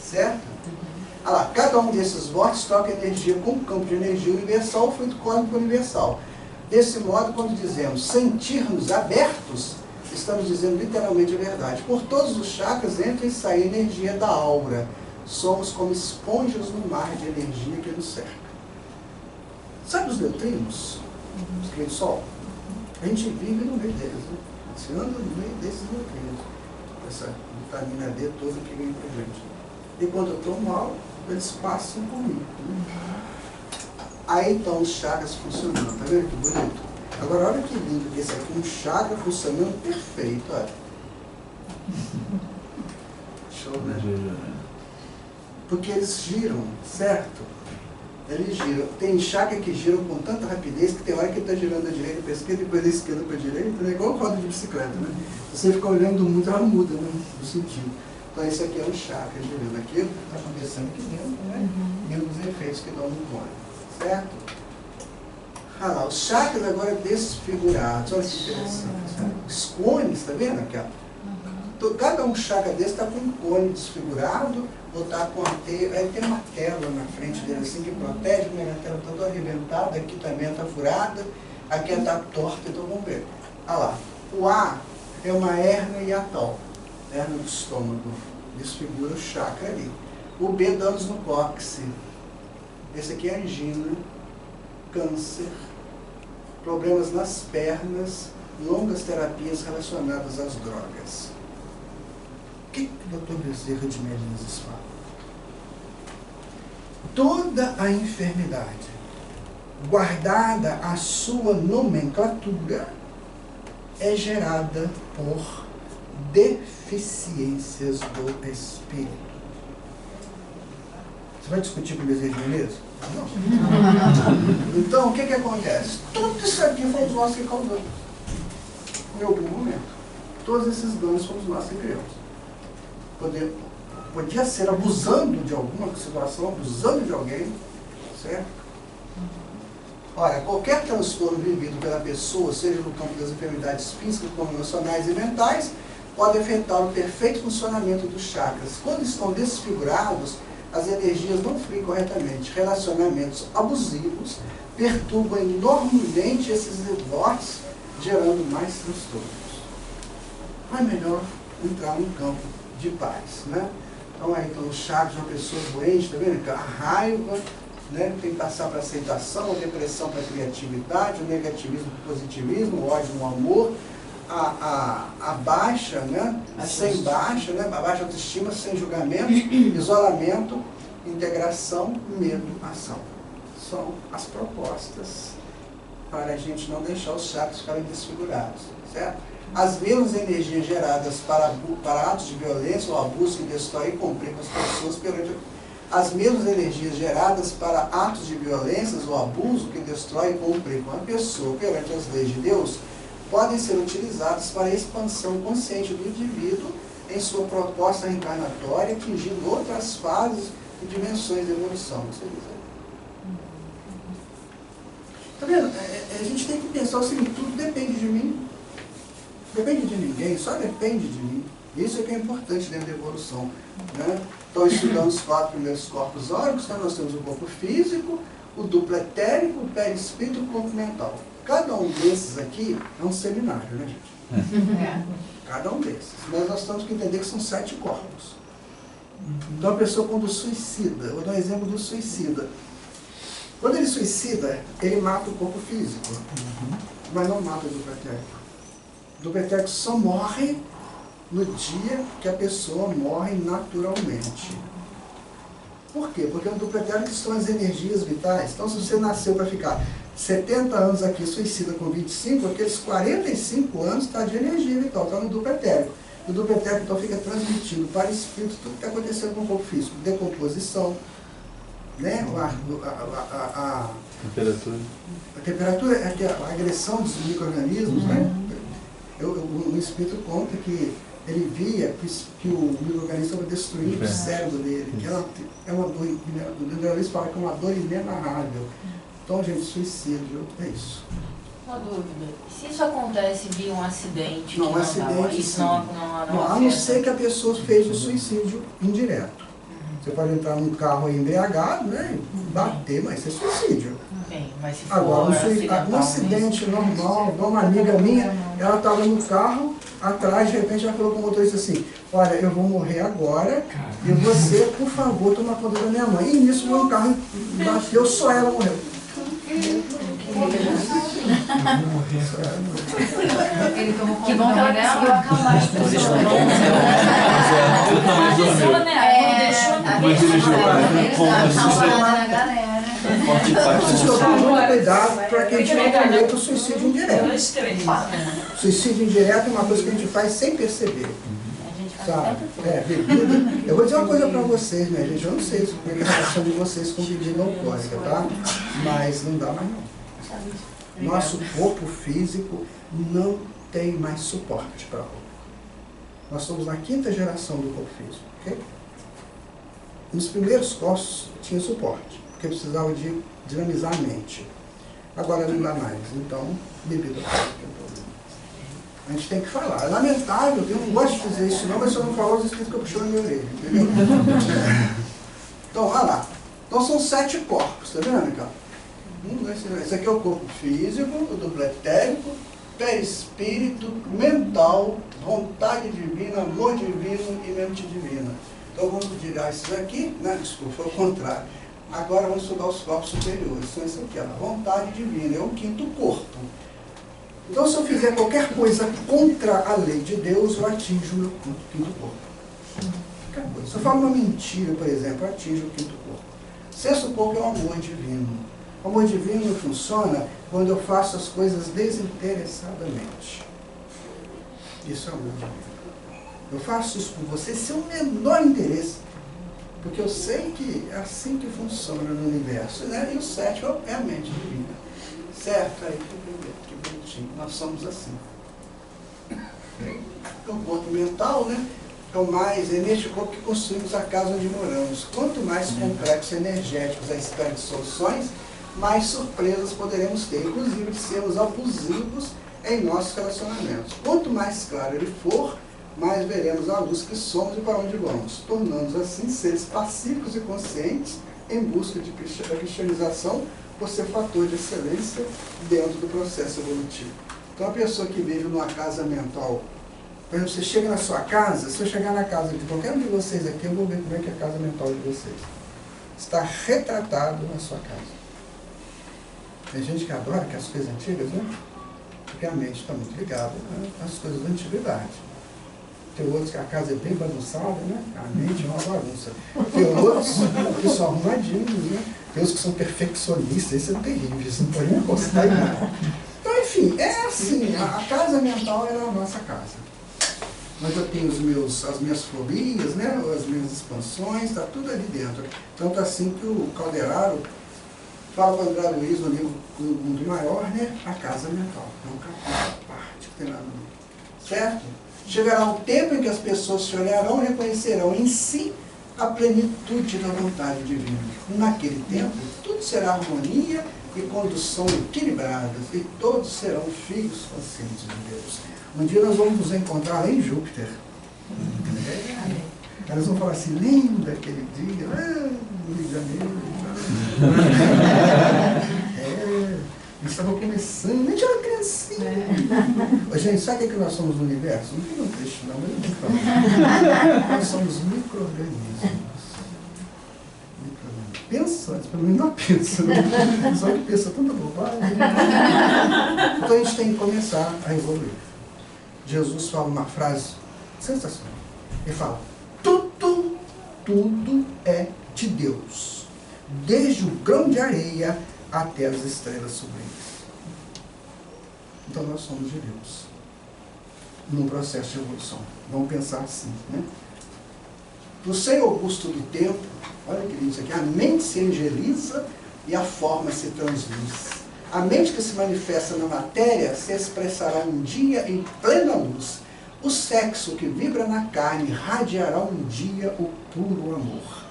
Certo? Olha lá, cada um desses vórtices toca energia com um campo de energia universal, fluido cósmico universal. Desse modo, quando dizemos sentir-nos abertos, estamos dizendo literalmente a verdade. Por todos os chakras entra e sai a energia da aura. Somos como esponjas no mar de energia que nos cerca. Sabe os neutrinos? Os que vêm do Sol? A gente vive no meio deles, né? A gente anda no meio desses neutrinos. Essa vitamina D toda que vem pra gente. E quando eu estou mal, eles passam comigo. Aí estão os chakras funcionando, tá vendo que bonito? Agora olha que lindo que esse aqui, um chakra funcionando perfeito, olha. Show, né? Porque eles giram, certo? Eles giram. Tem chakra que giram com tanta rapidez que tem hora que ele está girando da direita para a esquerda e depois da esquerda para a direita, né? Igual roda de bicicleta, né? Você fica olhando muito, ela muda, né? Do sentido. Então esse aqui é um chakra girando aqui, está acontecendo aqui dentro, né? E um dos efeitos que dão no corpo. Certo? Ah lá, os chakras agora desfigurados. Olha que interessante. Sabe? Os cones, tá vendo aqui? Ó? Cada um chakra desse está com um cone desfigurado, ou está com a teia. Aí tem uma tela na frente dele assim que protege, né? A tela toda arrebentada, aqui também está furada, aqui está torta, então vamos ver. Ah lá, o A é uma hérnia hiatal, hérnia do estômago, desfigura o chakra ali. O B, danos no cóccix. Esse aqui é angina, câncer, problemas nas pernas, longas terapias relacionadas às drogas. O que o Dr. Bezerra de Menezes fala? Toda a enfermidade, guardada a sua nomenclatura, é gerada por deficiências do espírito. Você vai discutir com o Bezerra de Menezes? Não. Então, o que acontece? Tudo isso aqui fomos nós que causamos. Em algum momento. Todos esses danos fomos nós que criamos. podia ser abusando de alguma situação, abusando de alguém, certo? Olha, qualquer transtorno vivido pela pessoa, seja no campo das enfermidades físicas, como emocionais e mentais, pode afetar o perfeito funcionamento dos chakras. Quando estão desfigurados, as energias não fluem corretamente. Relacionamentos abusivos perturbam enormemente esses rebordes, gerando mais transtornos. É melhor entrar no campo de paz, né? Então aí estão os chakras de uma pessoa doente, tá vendo? A raiva, né? Tem que passar para a aceitação, a depressão para a criatividade, o negativismo para o positivismo, o ódio no amor, a baixa, né? Sem baixa, né? A baixa autoestima, sem julgamento, isolamento, integração, medo, ação. São as propostas para a gente não deixar os chakras ficarem desfigurados, certo? As mesmas energias geradas para atos de violência ou abuso que destroem e complicam as pessoas perante as mesmas energias geradas para atos de violência ou abuso que destroem e complicam a pessoa perante as leis de Deus podem ser utilizadas para a expansão consciente do indivíduo em sua proposta reencarnatória, atingindo outras fases e dimensões de evolução. Está vendo? A gente tem que pensar o seguinte: tudo depende de mim. Depende de ninguém, só depende de mim. Isso é que é importante dentro da evolução, né? Então, estudando os 4 primeiros corpos órgãos, então nós temos o corpo físico, o duplo etérico, o perispírito e o corpo mental. Cada um desses aqui é um seminário, né, gente? Cada um desses. Mas nós temos que entender que são 7 corpos. Então, a pessoa, quando suicida, vou dar um exemplo do suicida. Quando ele suicida, ele mata o corpo físico, mas não mata o duplo etérico. O duplo etérico só morre no dia que a pessoa morre naturalmente. Por quê? Porque no duplo etérico são as energias vitais. Então, se você nasceu para ficar 70 anos aqui, suicida com 25, aqueles 45 anos está de energia vital, está no duplo etérico. O duplo etérico, então, fica transmitindo para o espírito tudo que está acontecendo com o corpo físico. Decomposição, né? A temperatura é a agressão dos micro-organismos, né? O espírito conta que ele via que o micro-organismo estava destruindo o cérebro dele, que é uma dor, o neurologista fala que é uma dor inenarrável. Então, gente, suicídio é isso. Uma dúvida, se isso acontece via um acidente, não, acidente, isso não a não ser que a pessoa fez o suicídio indireto. Você pode entrar num carro aí embriagado, né, e bater, mas isso é suicídio. Bem, mas se for agora, um acidente normal, de uma amiga minha, ela estava no carro, atrás, de repente ela falou com o motorista assim: olha, eu vou morrer agora, e você, por favor, toma conta da minha mãe. E nisso, meu carro bateu, só ela morreu. Que bom que ela conseguiu acalmar as pessoas. Preciso tomar muito cuidado para que a gente não cometa o suicídio indireto. Suicídio indireto é uma coisa que a gente faz sem perceber. Sabe? Bebida. Eu vou dizer uma coisa para vocês, minha gente. Eu não sei como é a relação de vocês com bebida alcoólica, tá? Mas não dá mais não. Nosso corpo físico não tem mais suporte para álcool. Nós estamos na 5ª geração do corpo físico, ok? Nos primeiros corpos tinha suporte, porque precisava de dinamizar a mente. Agora não dá mais. Então, bebida alcoólica. A gente tem que falar. É lamentável, eu não gosto de dizer isso não, mas se eu não falar, os espíritos que eu puxo na minha orelha, entendeu? Então, olha lá. Então são 7 corpos, tá vendo, Ricardo? Esse aqui é o corpo físico, o duplo etérico, perispírito, mental, vontade divina, amor divino e mente divina. Então vamos tirar esses aqui, né? Desculpa, foi o contrário. Agora vamos estudar os corpos superiores. São esses aqui, a vontade divina, é o 5º corpo. Então, se eu fizer qualquer coisa contra a lei de Deus, eu atinjo o meu 5º corpo. Se eu falo uma mentira, por exemplo, eu atinjo o 5º corpo. O 6º corpo é o amor divino. O amor divino funciona quando eu faço as coisas desinteressadamente. Isso é amor divino. Eu faço isso por você sem o menor interesse. Porque eu sei que é assim que funciona no universo, né? E o 7º é a mente divina. Certo? Aí que bonitinho. Nós somos assim. Então, o corpo mental, né? é neste corpo que construímos a casa onde moramos. Quanto mais complexos e energéticos a espera de soluções, mais surpresas poderemos ter, inclusive de sermos abusivos em nossos relacionamentos. Quanto mais claro ele for, mais veremos a luz que somos e para onde vamos, tornando-nos assim seres pacíficos e conscientes em busca da cristianização por ser fator de excelência dentro do processo evolutivo. Então a pessoa que vive numa casa mental, por exemplo, você chega na sua casa, se eu chegar na casa de qualquer um de vocês aqui, eu vou ver como é que é a casa mental de vocês. Está retratado na sua casa. Tem gente que adora que as coisas antigas, né? Porque a mente está muito ligada às coisas da antiguidade. Tem outros que a casa é bem bagunçada, né? A mente é uma bagunça. Tem outros que são arrumadinhos, né? Tem outros que são perfeccionistas, isso é terrível, isso não pode nem encostar em nada. Então, enfim, é assim, a casa mental é a nossa casa. Mas eu tenho as minhas fobias, né? As minhas expansões, está tudo ali dentro. Tanto assim que o Calderaro fala para o André Luiz no livro do Mundo Maior, né? A casa mental. É um capítulo à parte que tem lá no livro. Certo? Chegará um tempo em que as pessoas se olharão e reconhecerão em si a plenitude da vontade divina. Naquele tempo, tudo será harmonia e condução equilibradas, e todos serão filhos conscientes de Deus. Um dia nós vamos nos encontrar lá em Júpiter. Elas vão falar assim, lindo aquele dia, no Rio de Janeiro. Eles estavam começando, a gente era criancinha. Gente, sabe o que nós somos no universo? Não tem um trecho não, mas eu tenho que falar. Nós somos micro-organismos. Pensa antes, pelo menos não pensa. Só que pensa tanta bobagem. Então a gente tem que começar a evoluir. Jesus fala uma frase sensacional. Ele fala, tudo é de Deus. Desde o grão de areia até as estrelas sublimes. Então nós somos de Deus. Num processo de evolução. Vamos pensar assim, né? No seio augusto do tempo, olha que lindo isso aqui, a mente se angeliza e a forma se transluz. A mente que se manifesta na matéria se expressará um dia em plena luz. O sexo que vibra na carne radiará um dia o puro amor.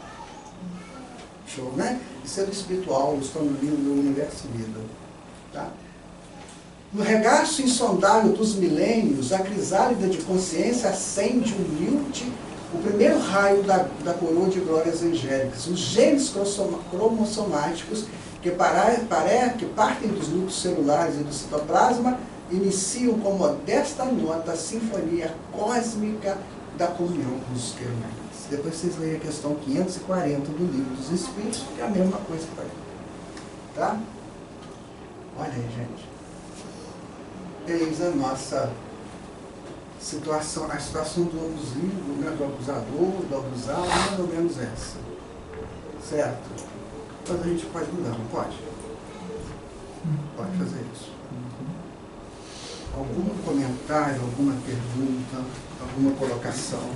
Show, né? Isso é do espiritual, estamos no livro do Universo Vida. Tá? No regaço insondável dos milênios, a crisálida de consciência acende humilde o primeiro raio da coroa de glórias angélicas. Os genes cromossomáticos que partem dos núcleos celulares e do citoplasma iniciam com modesta nota a sinfonia cósmica da comunhão com os querubins. Depois vocês leem a questão 540 do Livro dos Espíritos, que é a mesma coisa que está aqui. Tá? Olha aí, gente. Eis a nossa situação, a situação do abusivo, né, do abusador, do abusado, mais ou menos essa. Certo? Mas a gente pode mudar, não pode? Pode fazer isso. Algum comentário, alguma pergunta, alguma colocação?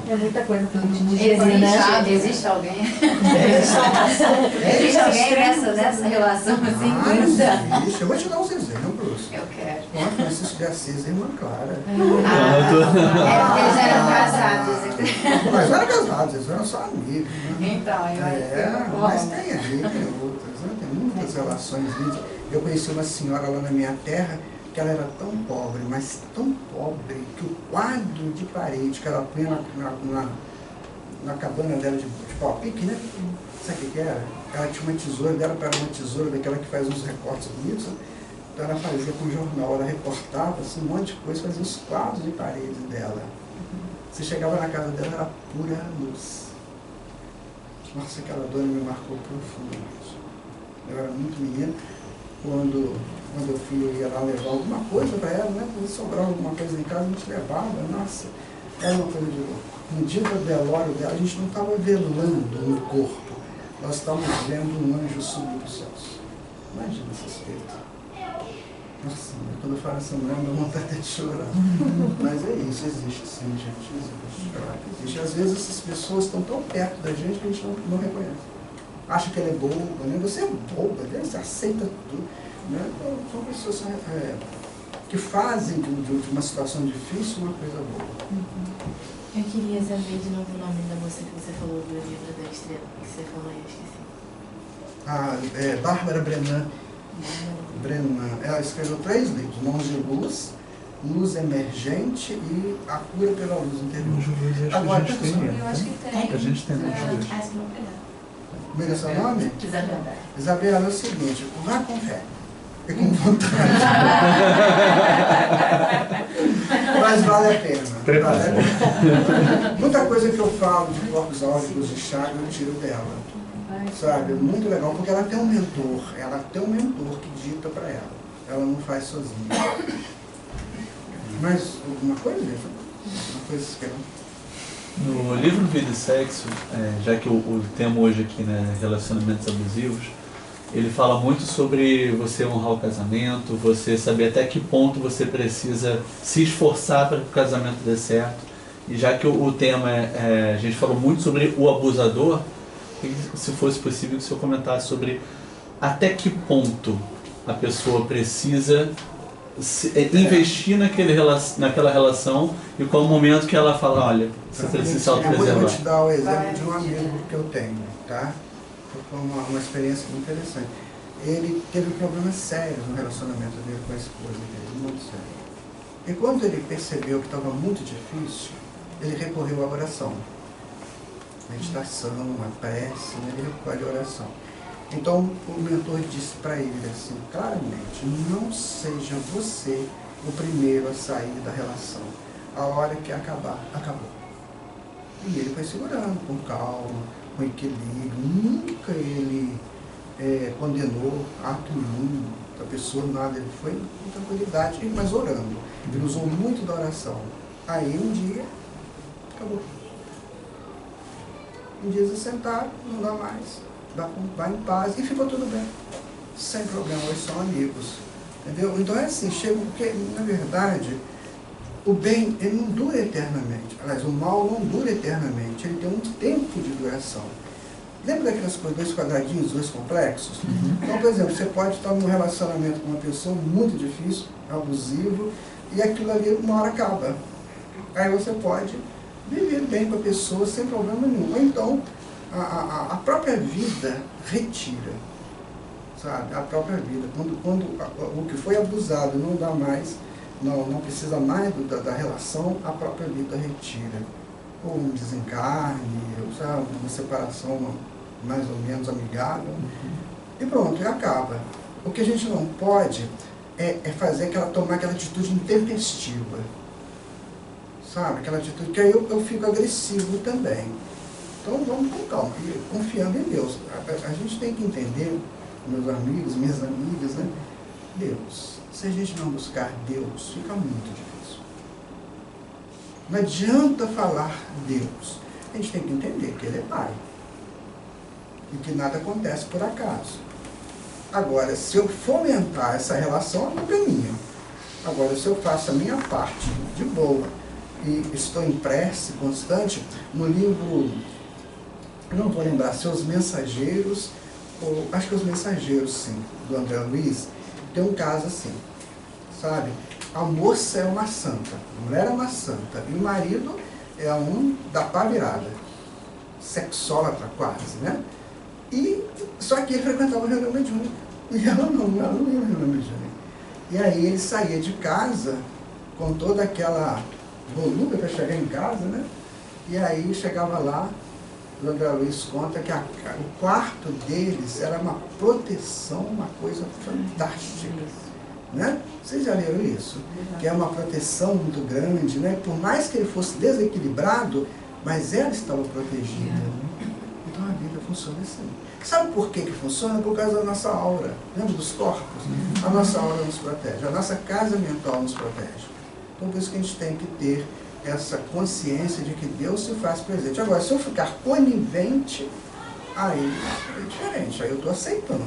É muita coisa para a gente dizer, né? Existe alguém? Existe alguém nessa relação assim? Existe. Eu vou te dar uns exemplos. Eu quero. Ó, Francisco de Assis e Irmã Clara. Eles eram casados. Mas não eram casados, eles eram só amigos. Né? Então, mas tem ali, tem outras, né? Tem muitas relações lindas. Eu conheci uma senhora lá na minha terra, que ela era tão pobre, mas tão pobre, que o quadro de parede que ela punha na cabana dela de pau-pique, né? Sabe o que era? Ela tinha uma tesoura, dela para uma tesoura daquela que faz uns recortes bonitos, né? Então ela fazia com o jornal, ela recortava assim, um monte de coisa, fazia os quadros de parede dela. Você chegava na casa dela, era pura luz. Nossa, aquela dona me marcou profundamente. Eu era muito menino, quando eu fui, eu ia lá levar alguma coisa para ela, né? Quando sobrava alguma coisa em casa, a gente levava. Nossa, era uma coisa de louco. No dia do velório dela, a gente não estava velando no corpo. Nós estávamos vendo um anjo subir para os céus. Imagina essa suspeita. Nossa, quando eu falo essa mulher, me dá vontade de chorar. Mas é isso, existe sim, gente. Existe. Claro que existe. Às vezes essas pessoas estão tão perto da gente que a gente não reconhece. Acha que ela é boba, né? Você é boba, né? Você aceita tudo. Né? Então, são pessoas que fazem de uma situação difícil uma coisa boa. Eu queria saber de novo o nome da moça que você falou do livro da estrela, que você falou e eu esqueci. É Bárbara Brennan. Ela escreveu 3 livros, Mãos de Luz, Luz Emergente e A Cura pela Luz Interior. Agora, a gente tem, Eu acho que tem. a gente tem Acho que não pegar. Como é seu nome? Isabela. Isabela, é o seguinte, vá com fé e com vontade. Mas vale a pena. Vale a pena. Muita coisa que eu falo de corpos áuricos de chakra eu tiro dela. Sabe? Muito legal, porque ela tem um mentor que dita para ela. Ela não faz sozinha. Mas alguma coisa, uma coisa que No livro Vida e Sexo, já que o tema hoje aqui, né, relacionamentos abusivos, ele fala muito sobre você honrar o casamento, você saber até que ponto você precisa se esforçar para que o casamento dê certo. E já que o tema a gente falou muito sobre o abusador, se fosse possível que o senhor comentasse sobre até que ponto a pessoa precisa investir naquela relação e qual o momento que ela fala, olha, você precisa se autopreservar. Eu vou te dar o exemplo de um amigo que eu tenho, tá? Foi uma experiência muito interessante. Ele teve problemas sérios no relacionamento dele com a esposa dele, muito sério. E quando ele percebeu que estava muito difícil, ele recorreu à oração. Meditação, a prece, né? Ele recorre à oração. Então o mentor disse para ele assim, claramente, não seja você o primeiro a sair da relação. A hora que acabar, acabou. E ele foi segurando com calma, com equilíbrio. Nunca ele condenou ato nenhum da pessoa, nada. Ele foi com tranquilidade, mas orando. Ele usou muito da oração. Aí um dia, acabou. Um dia eles sentaram, não dá mais. Vai em paz e ficou tudo bem. Sem problema, hoje são amigos. Entendeu? Então é assim, chega porque, na verdade, o bem, ele não dura eternamente. Aliás, o mal não dura eternamente. Ele tem um tempo de duração. Lembra daquelas coisas, 2 quadradinhos, 2 complexos? Então, por exemplo, você pode estar num relacionamento com uma pessoa muito difícil, abusivo, e aquilo ali uma hora acaba. Aí você pode viver bem com a pessoa sem problema nenhum. Ou então, a própria vida retira, sabe? A própria vida. Quando o que foi abusado não dá mais, não precisa mais da relação, a própria vida retira. Ou um desencarne, sabe? Uma separação mais ou menos amigável. E pronto, e acaba. O que a gente não pode é tomar aquela atitude intempestiva. Sabe? Aquela atitude que aí eu fico agressivo também. Então vamos com calma, confiando em Deus. A gente tem que entender, meus amigos, minhas amigas, né? Deus. Se a gente não buscar Deus, fica muito difícil. Não adianta falar Deus. A gente tem que entender que Ele é Pai. E que nada acontece por acaso. Agora, se eu fomentar essa relação, a culpa é minha. Agora, se eu faço a minha parte de boa e estou em prece constante, no livro, não vou lembrar se Os Mensageiros, ou acho que Os Mensageiros, sim, do André Luiz, tem um caso assim, sabe? A moça é uma santa, a mulher é uma santa, e o marido é um da pá virada, sexólatra quase, né? Só que ele frequentava o reunião mediúnica, e ela não ia ao reunião mediúnica. E aí ele saía de casa com toda aquela volume para chegar em casa, né? E aí chegava lá, o André Luiz conta que o quarto deles era uma proteção, uma coisa fantástica, né? Vocês já leram isso? Que é uma proteção muito grande, né? Por mais que ele fosse desequilibrado, mas ela estava protegida. Então a vida funciona assim. Sabe por que funciona? Por causa da nossa aura. Lembra dos corpos? A nossa aura nos protege, a nossa casa mental nos protege. Então por isso que a gente tem que ter essa consciência de que Deus se faz presente. Agora, se eu ficar conivente, aí é diferente, aí eu estou aceitando.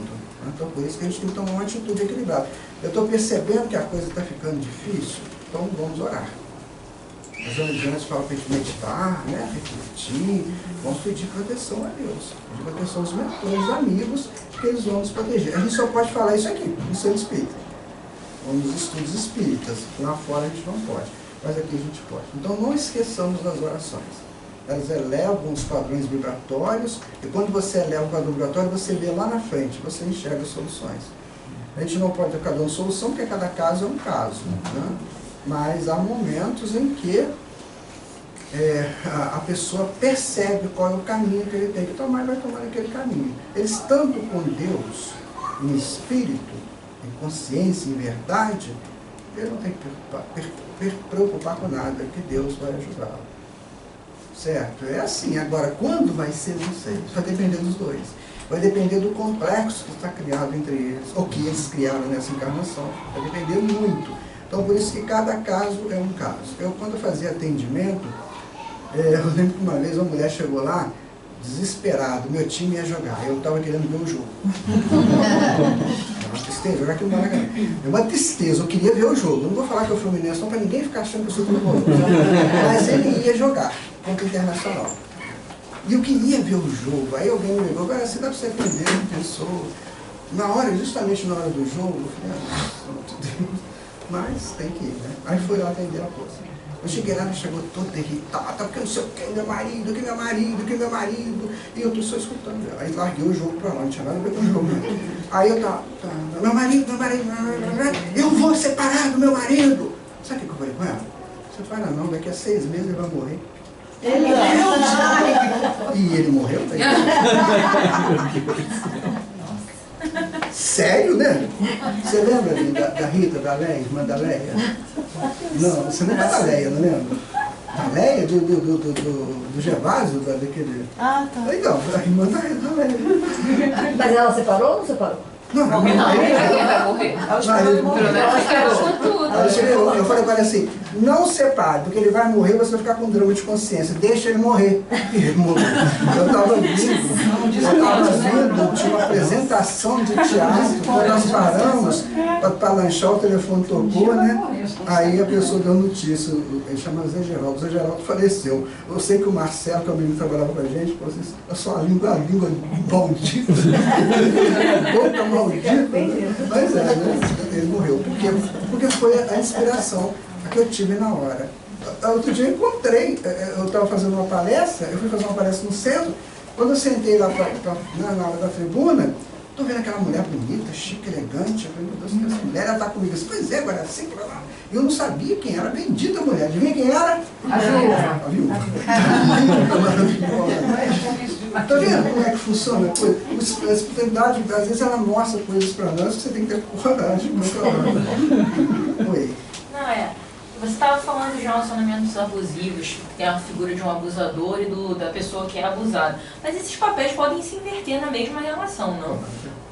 Então por isso que a gente tem que tomar uma atitude equilibrada. Eu estou percebendo que a coisa está ficando difícil, então vamos orar. As religiões falam para a gente meditar, né? Refletir, vamos pedir proteção a Deus, pedir proteção aos mentores, amigos, que eles vão nos proteger. A gente só pode falar isso aqui, no Centro Espírita. ou nos estudos espíritas. Lá fora a gente não pode, mas aqui a gente pode. Então não esqueçamos das orações. Elas elevam os padrões vibratórios, e quando você eleva o padrão vibratório, você vê lá na frente, você enxerga soluções. A gente não pode ter cada uma solução, porque cada caso é um caso, né? Mas há momentos em que a pessoa percebe qual é o caminho que ele tem que tomar e vai tomar aquele caminho. Eles, estando com Deus, em espírito, em consciência, em verdade, ele não tem que preocupar com nada, que Deus vai ajudá-lo. Certo? É assim. Agora, quando vai ser, não sei. Isso vai depender dos dois. Vai depender do complexo que está criado entre eles, ou que eles criaram nessa encarnação. Vai depender muito. Então, por isso que cada caso é um caso. Eu, quando eu fazia atendimento, eu lembro que uma vez uma mulher chegou lá, desesperado, meu time ia jogar, eu estava querendo ver o jogo. É uma tristeza, jogar aqui no Maracanã. É uma tristeza, eu queria ver o jogo. Eu não vou falar que é o Fluminense, não, para ninguém ficar achando que eu sou tricolor. Mas ele ia jogar contra o Internacional. E eu queria ver o jogo. Aí alguém me ligou, assim dá para você atender uma pessoa. Na hora, justamente na hora do jogo, eu falei, meu Deus, mas tem que ir, né? Aí foi lá atender a coisa. Eu cheguei lá, ela chegou toda irritada, porque não sei o que, meu marido, que meu marido, que meu marido. E eu tô só escutando ela. Aí larguei o jogo pra lá, não tinha nada a ver com o jogo. Aí eu tava, meu marido, eu vou separar do meu marido. Sabe o que eu falei com ela? Separa não, daqui a 6 meses ele vai morrer. E ele morreu? Sério, né? Você lembra da Rita, da Leia, irmã da Leia? Não, você lembra da Leia, não lembra? Da Leia, do Gervásio, daquele... Ah, tá. Então, a irmã da Leia. Mas ela separou ou não separou? Não, Quem vai morrer? Eu falei para ele assim, não separe, porque ele vai morrer, você vai ficar com drama de consciência, deixa ele morrer. E ele morreu. Eu estava vendo, tinha uma apresentação de teatro, quando nós paramos para lanchar, o telefone tocou, né? Aí a pessoa deu notícia, ele chama Zé Geraldo faleceu. Eu sei que o Marcelo, que é o menino que trabalhava com a gente, falou assim, a sua língua maldita. Boca maldita. Mas né? Ele morreu. Porque foi a inspiração que eu tive na hora. Outro dia eu encontrei, eu estava fazendo uma palestra, eu fui fazer uma palestra no centro, quando eu sentei lá na hora da tribuna, estou vendo aquela mulher bonita, chique, elegante, eu falei, meu Deus, essa mulher, ela está comigo assim, pois é, agora assim, eu não sabia quem era, bendita mulher, adivinha quem era? A viúva. A viúva. Está vendo como é que funciona a coisa? A espiritualidade, às vezes, ela mostra coisas para nós que você tem que ter coragem. Oi. Não, você estava falando de relacionamentos abusivos, que é a figura de um abusador e da pessoa que é abusada. Mas esses papéis podem se inverter na mesma relação, não?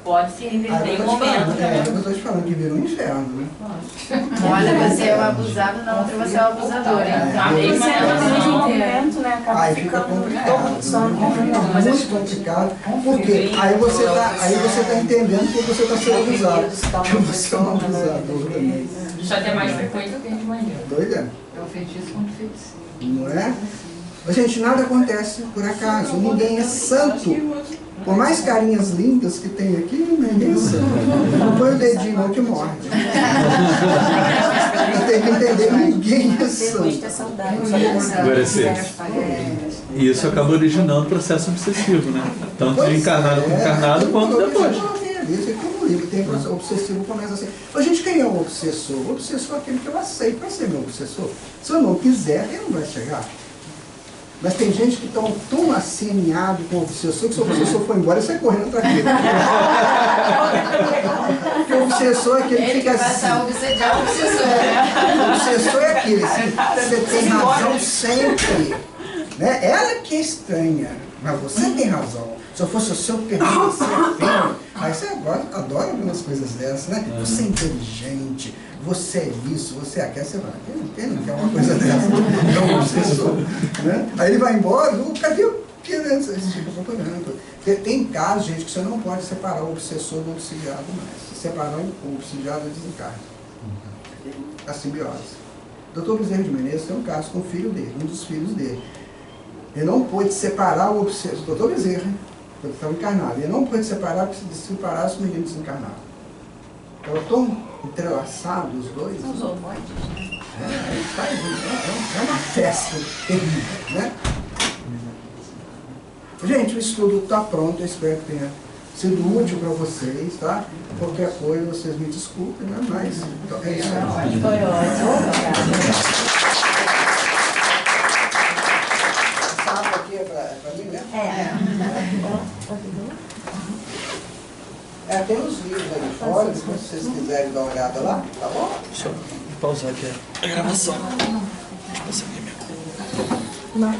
Pode se inverter em um momento. Eu estou te falando que vira um inferno, né? Olha, você é o abusado, na outra você é o abusador. A mesma relação. Né? Aí fica complicado. Muito complicado. Porque aí você tá entendendo que você está sendo abusado. Que você é um abusador também. Isso até é mais frequente do que a gente imagina. Doida? É o feitiço contra o feiticeiro. Não é? Mas, gente, nada acontece por acaso. Ninguém é santo. Por mais carinhas lindas que tem aqui, ninguém é santo. Não põe o dedinho não que morde. Eu tenho que entender que ninguém é santo. E isso acaba originando processo obsessivo, né? Tanto de encarnado com encarnado, quanto depois. Tem obsessivo começa assim. Ô, gente, quem é o obsessor? O obsessor é aquele que eu aceito para ser meu obsessor. Se eu não quiser, ele não vai chegar. Mas tem gente que está tão asseminhado com o obsessor que se o obsessor for embora, ele sai correndo atrás dele. Porque o obsessor é aquele que fica assim. O obsessor. O obsessor é aquele que você tem razão sempre. Né? Ela que é estranha, mas você tem razão. Se eu fosse o seu permanecer firme, aí você adora algumas coisas dessas, né? Você é inteligente, você é isso, você é aquilo, você vai, quem não quer uma coisa dessa? É um obsessor, né? Aí ele vai embora, cadê o que você fica procurando? Tem casos, gente, que você não pode separar o obsessor do obsidiado mais. Se separar o obsidiado, desencarna. A simbiose. O Dr. Bezerra de Menezes tem um caso com o filho dele, um dos filhos dele. Ele não pôde separar o obsessor, o Dr. Bezerra, ele estava encarnado, ele não pôde separar, porque se separasse o menino desencarnado. Estava tão entrelaçado os dois. Os ovoides, né? Aí faz, é uma festa terrível, né? Gente, o estudo está pronto, eu espero que tenha sido útil para vocês, tá? Qualquer coisa, vocês me desculpem, né? Mas é isso aí. Foi ótimo. Sábado aqui é para mim mesmo? Tem os livros ali fora, se vocês quiserem dar uma olhada lá, tá bom? Deixa eu pausar aqui a gravação. Essa aqui é minha. Não.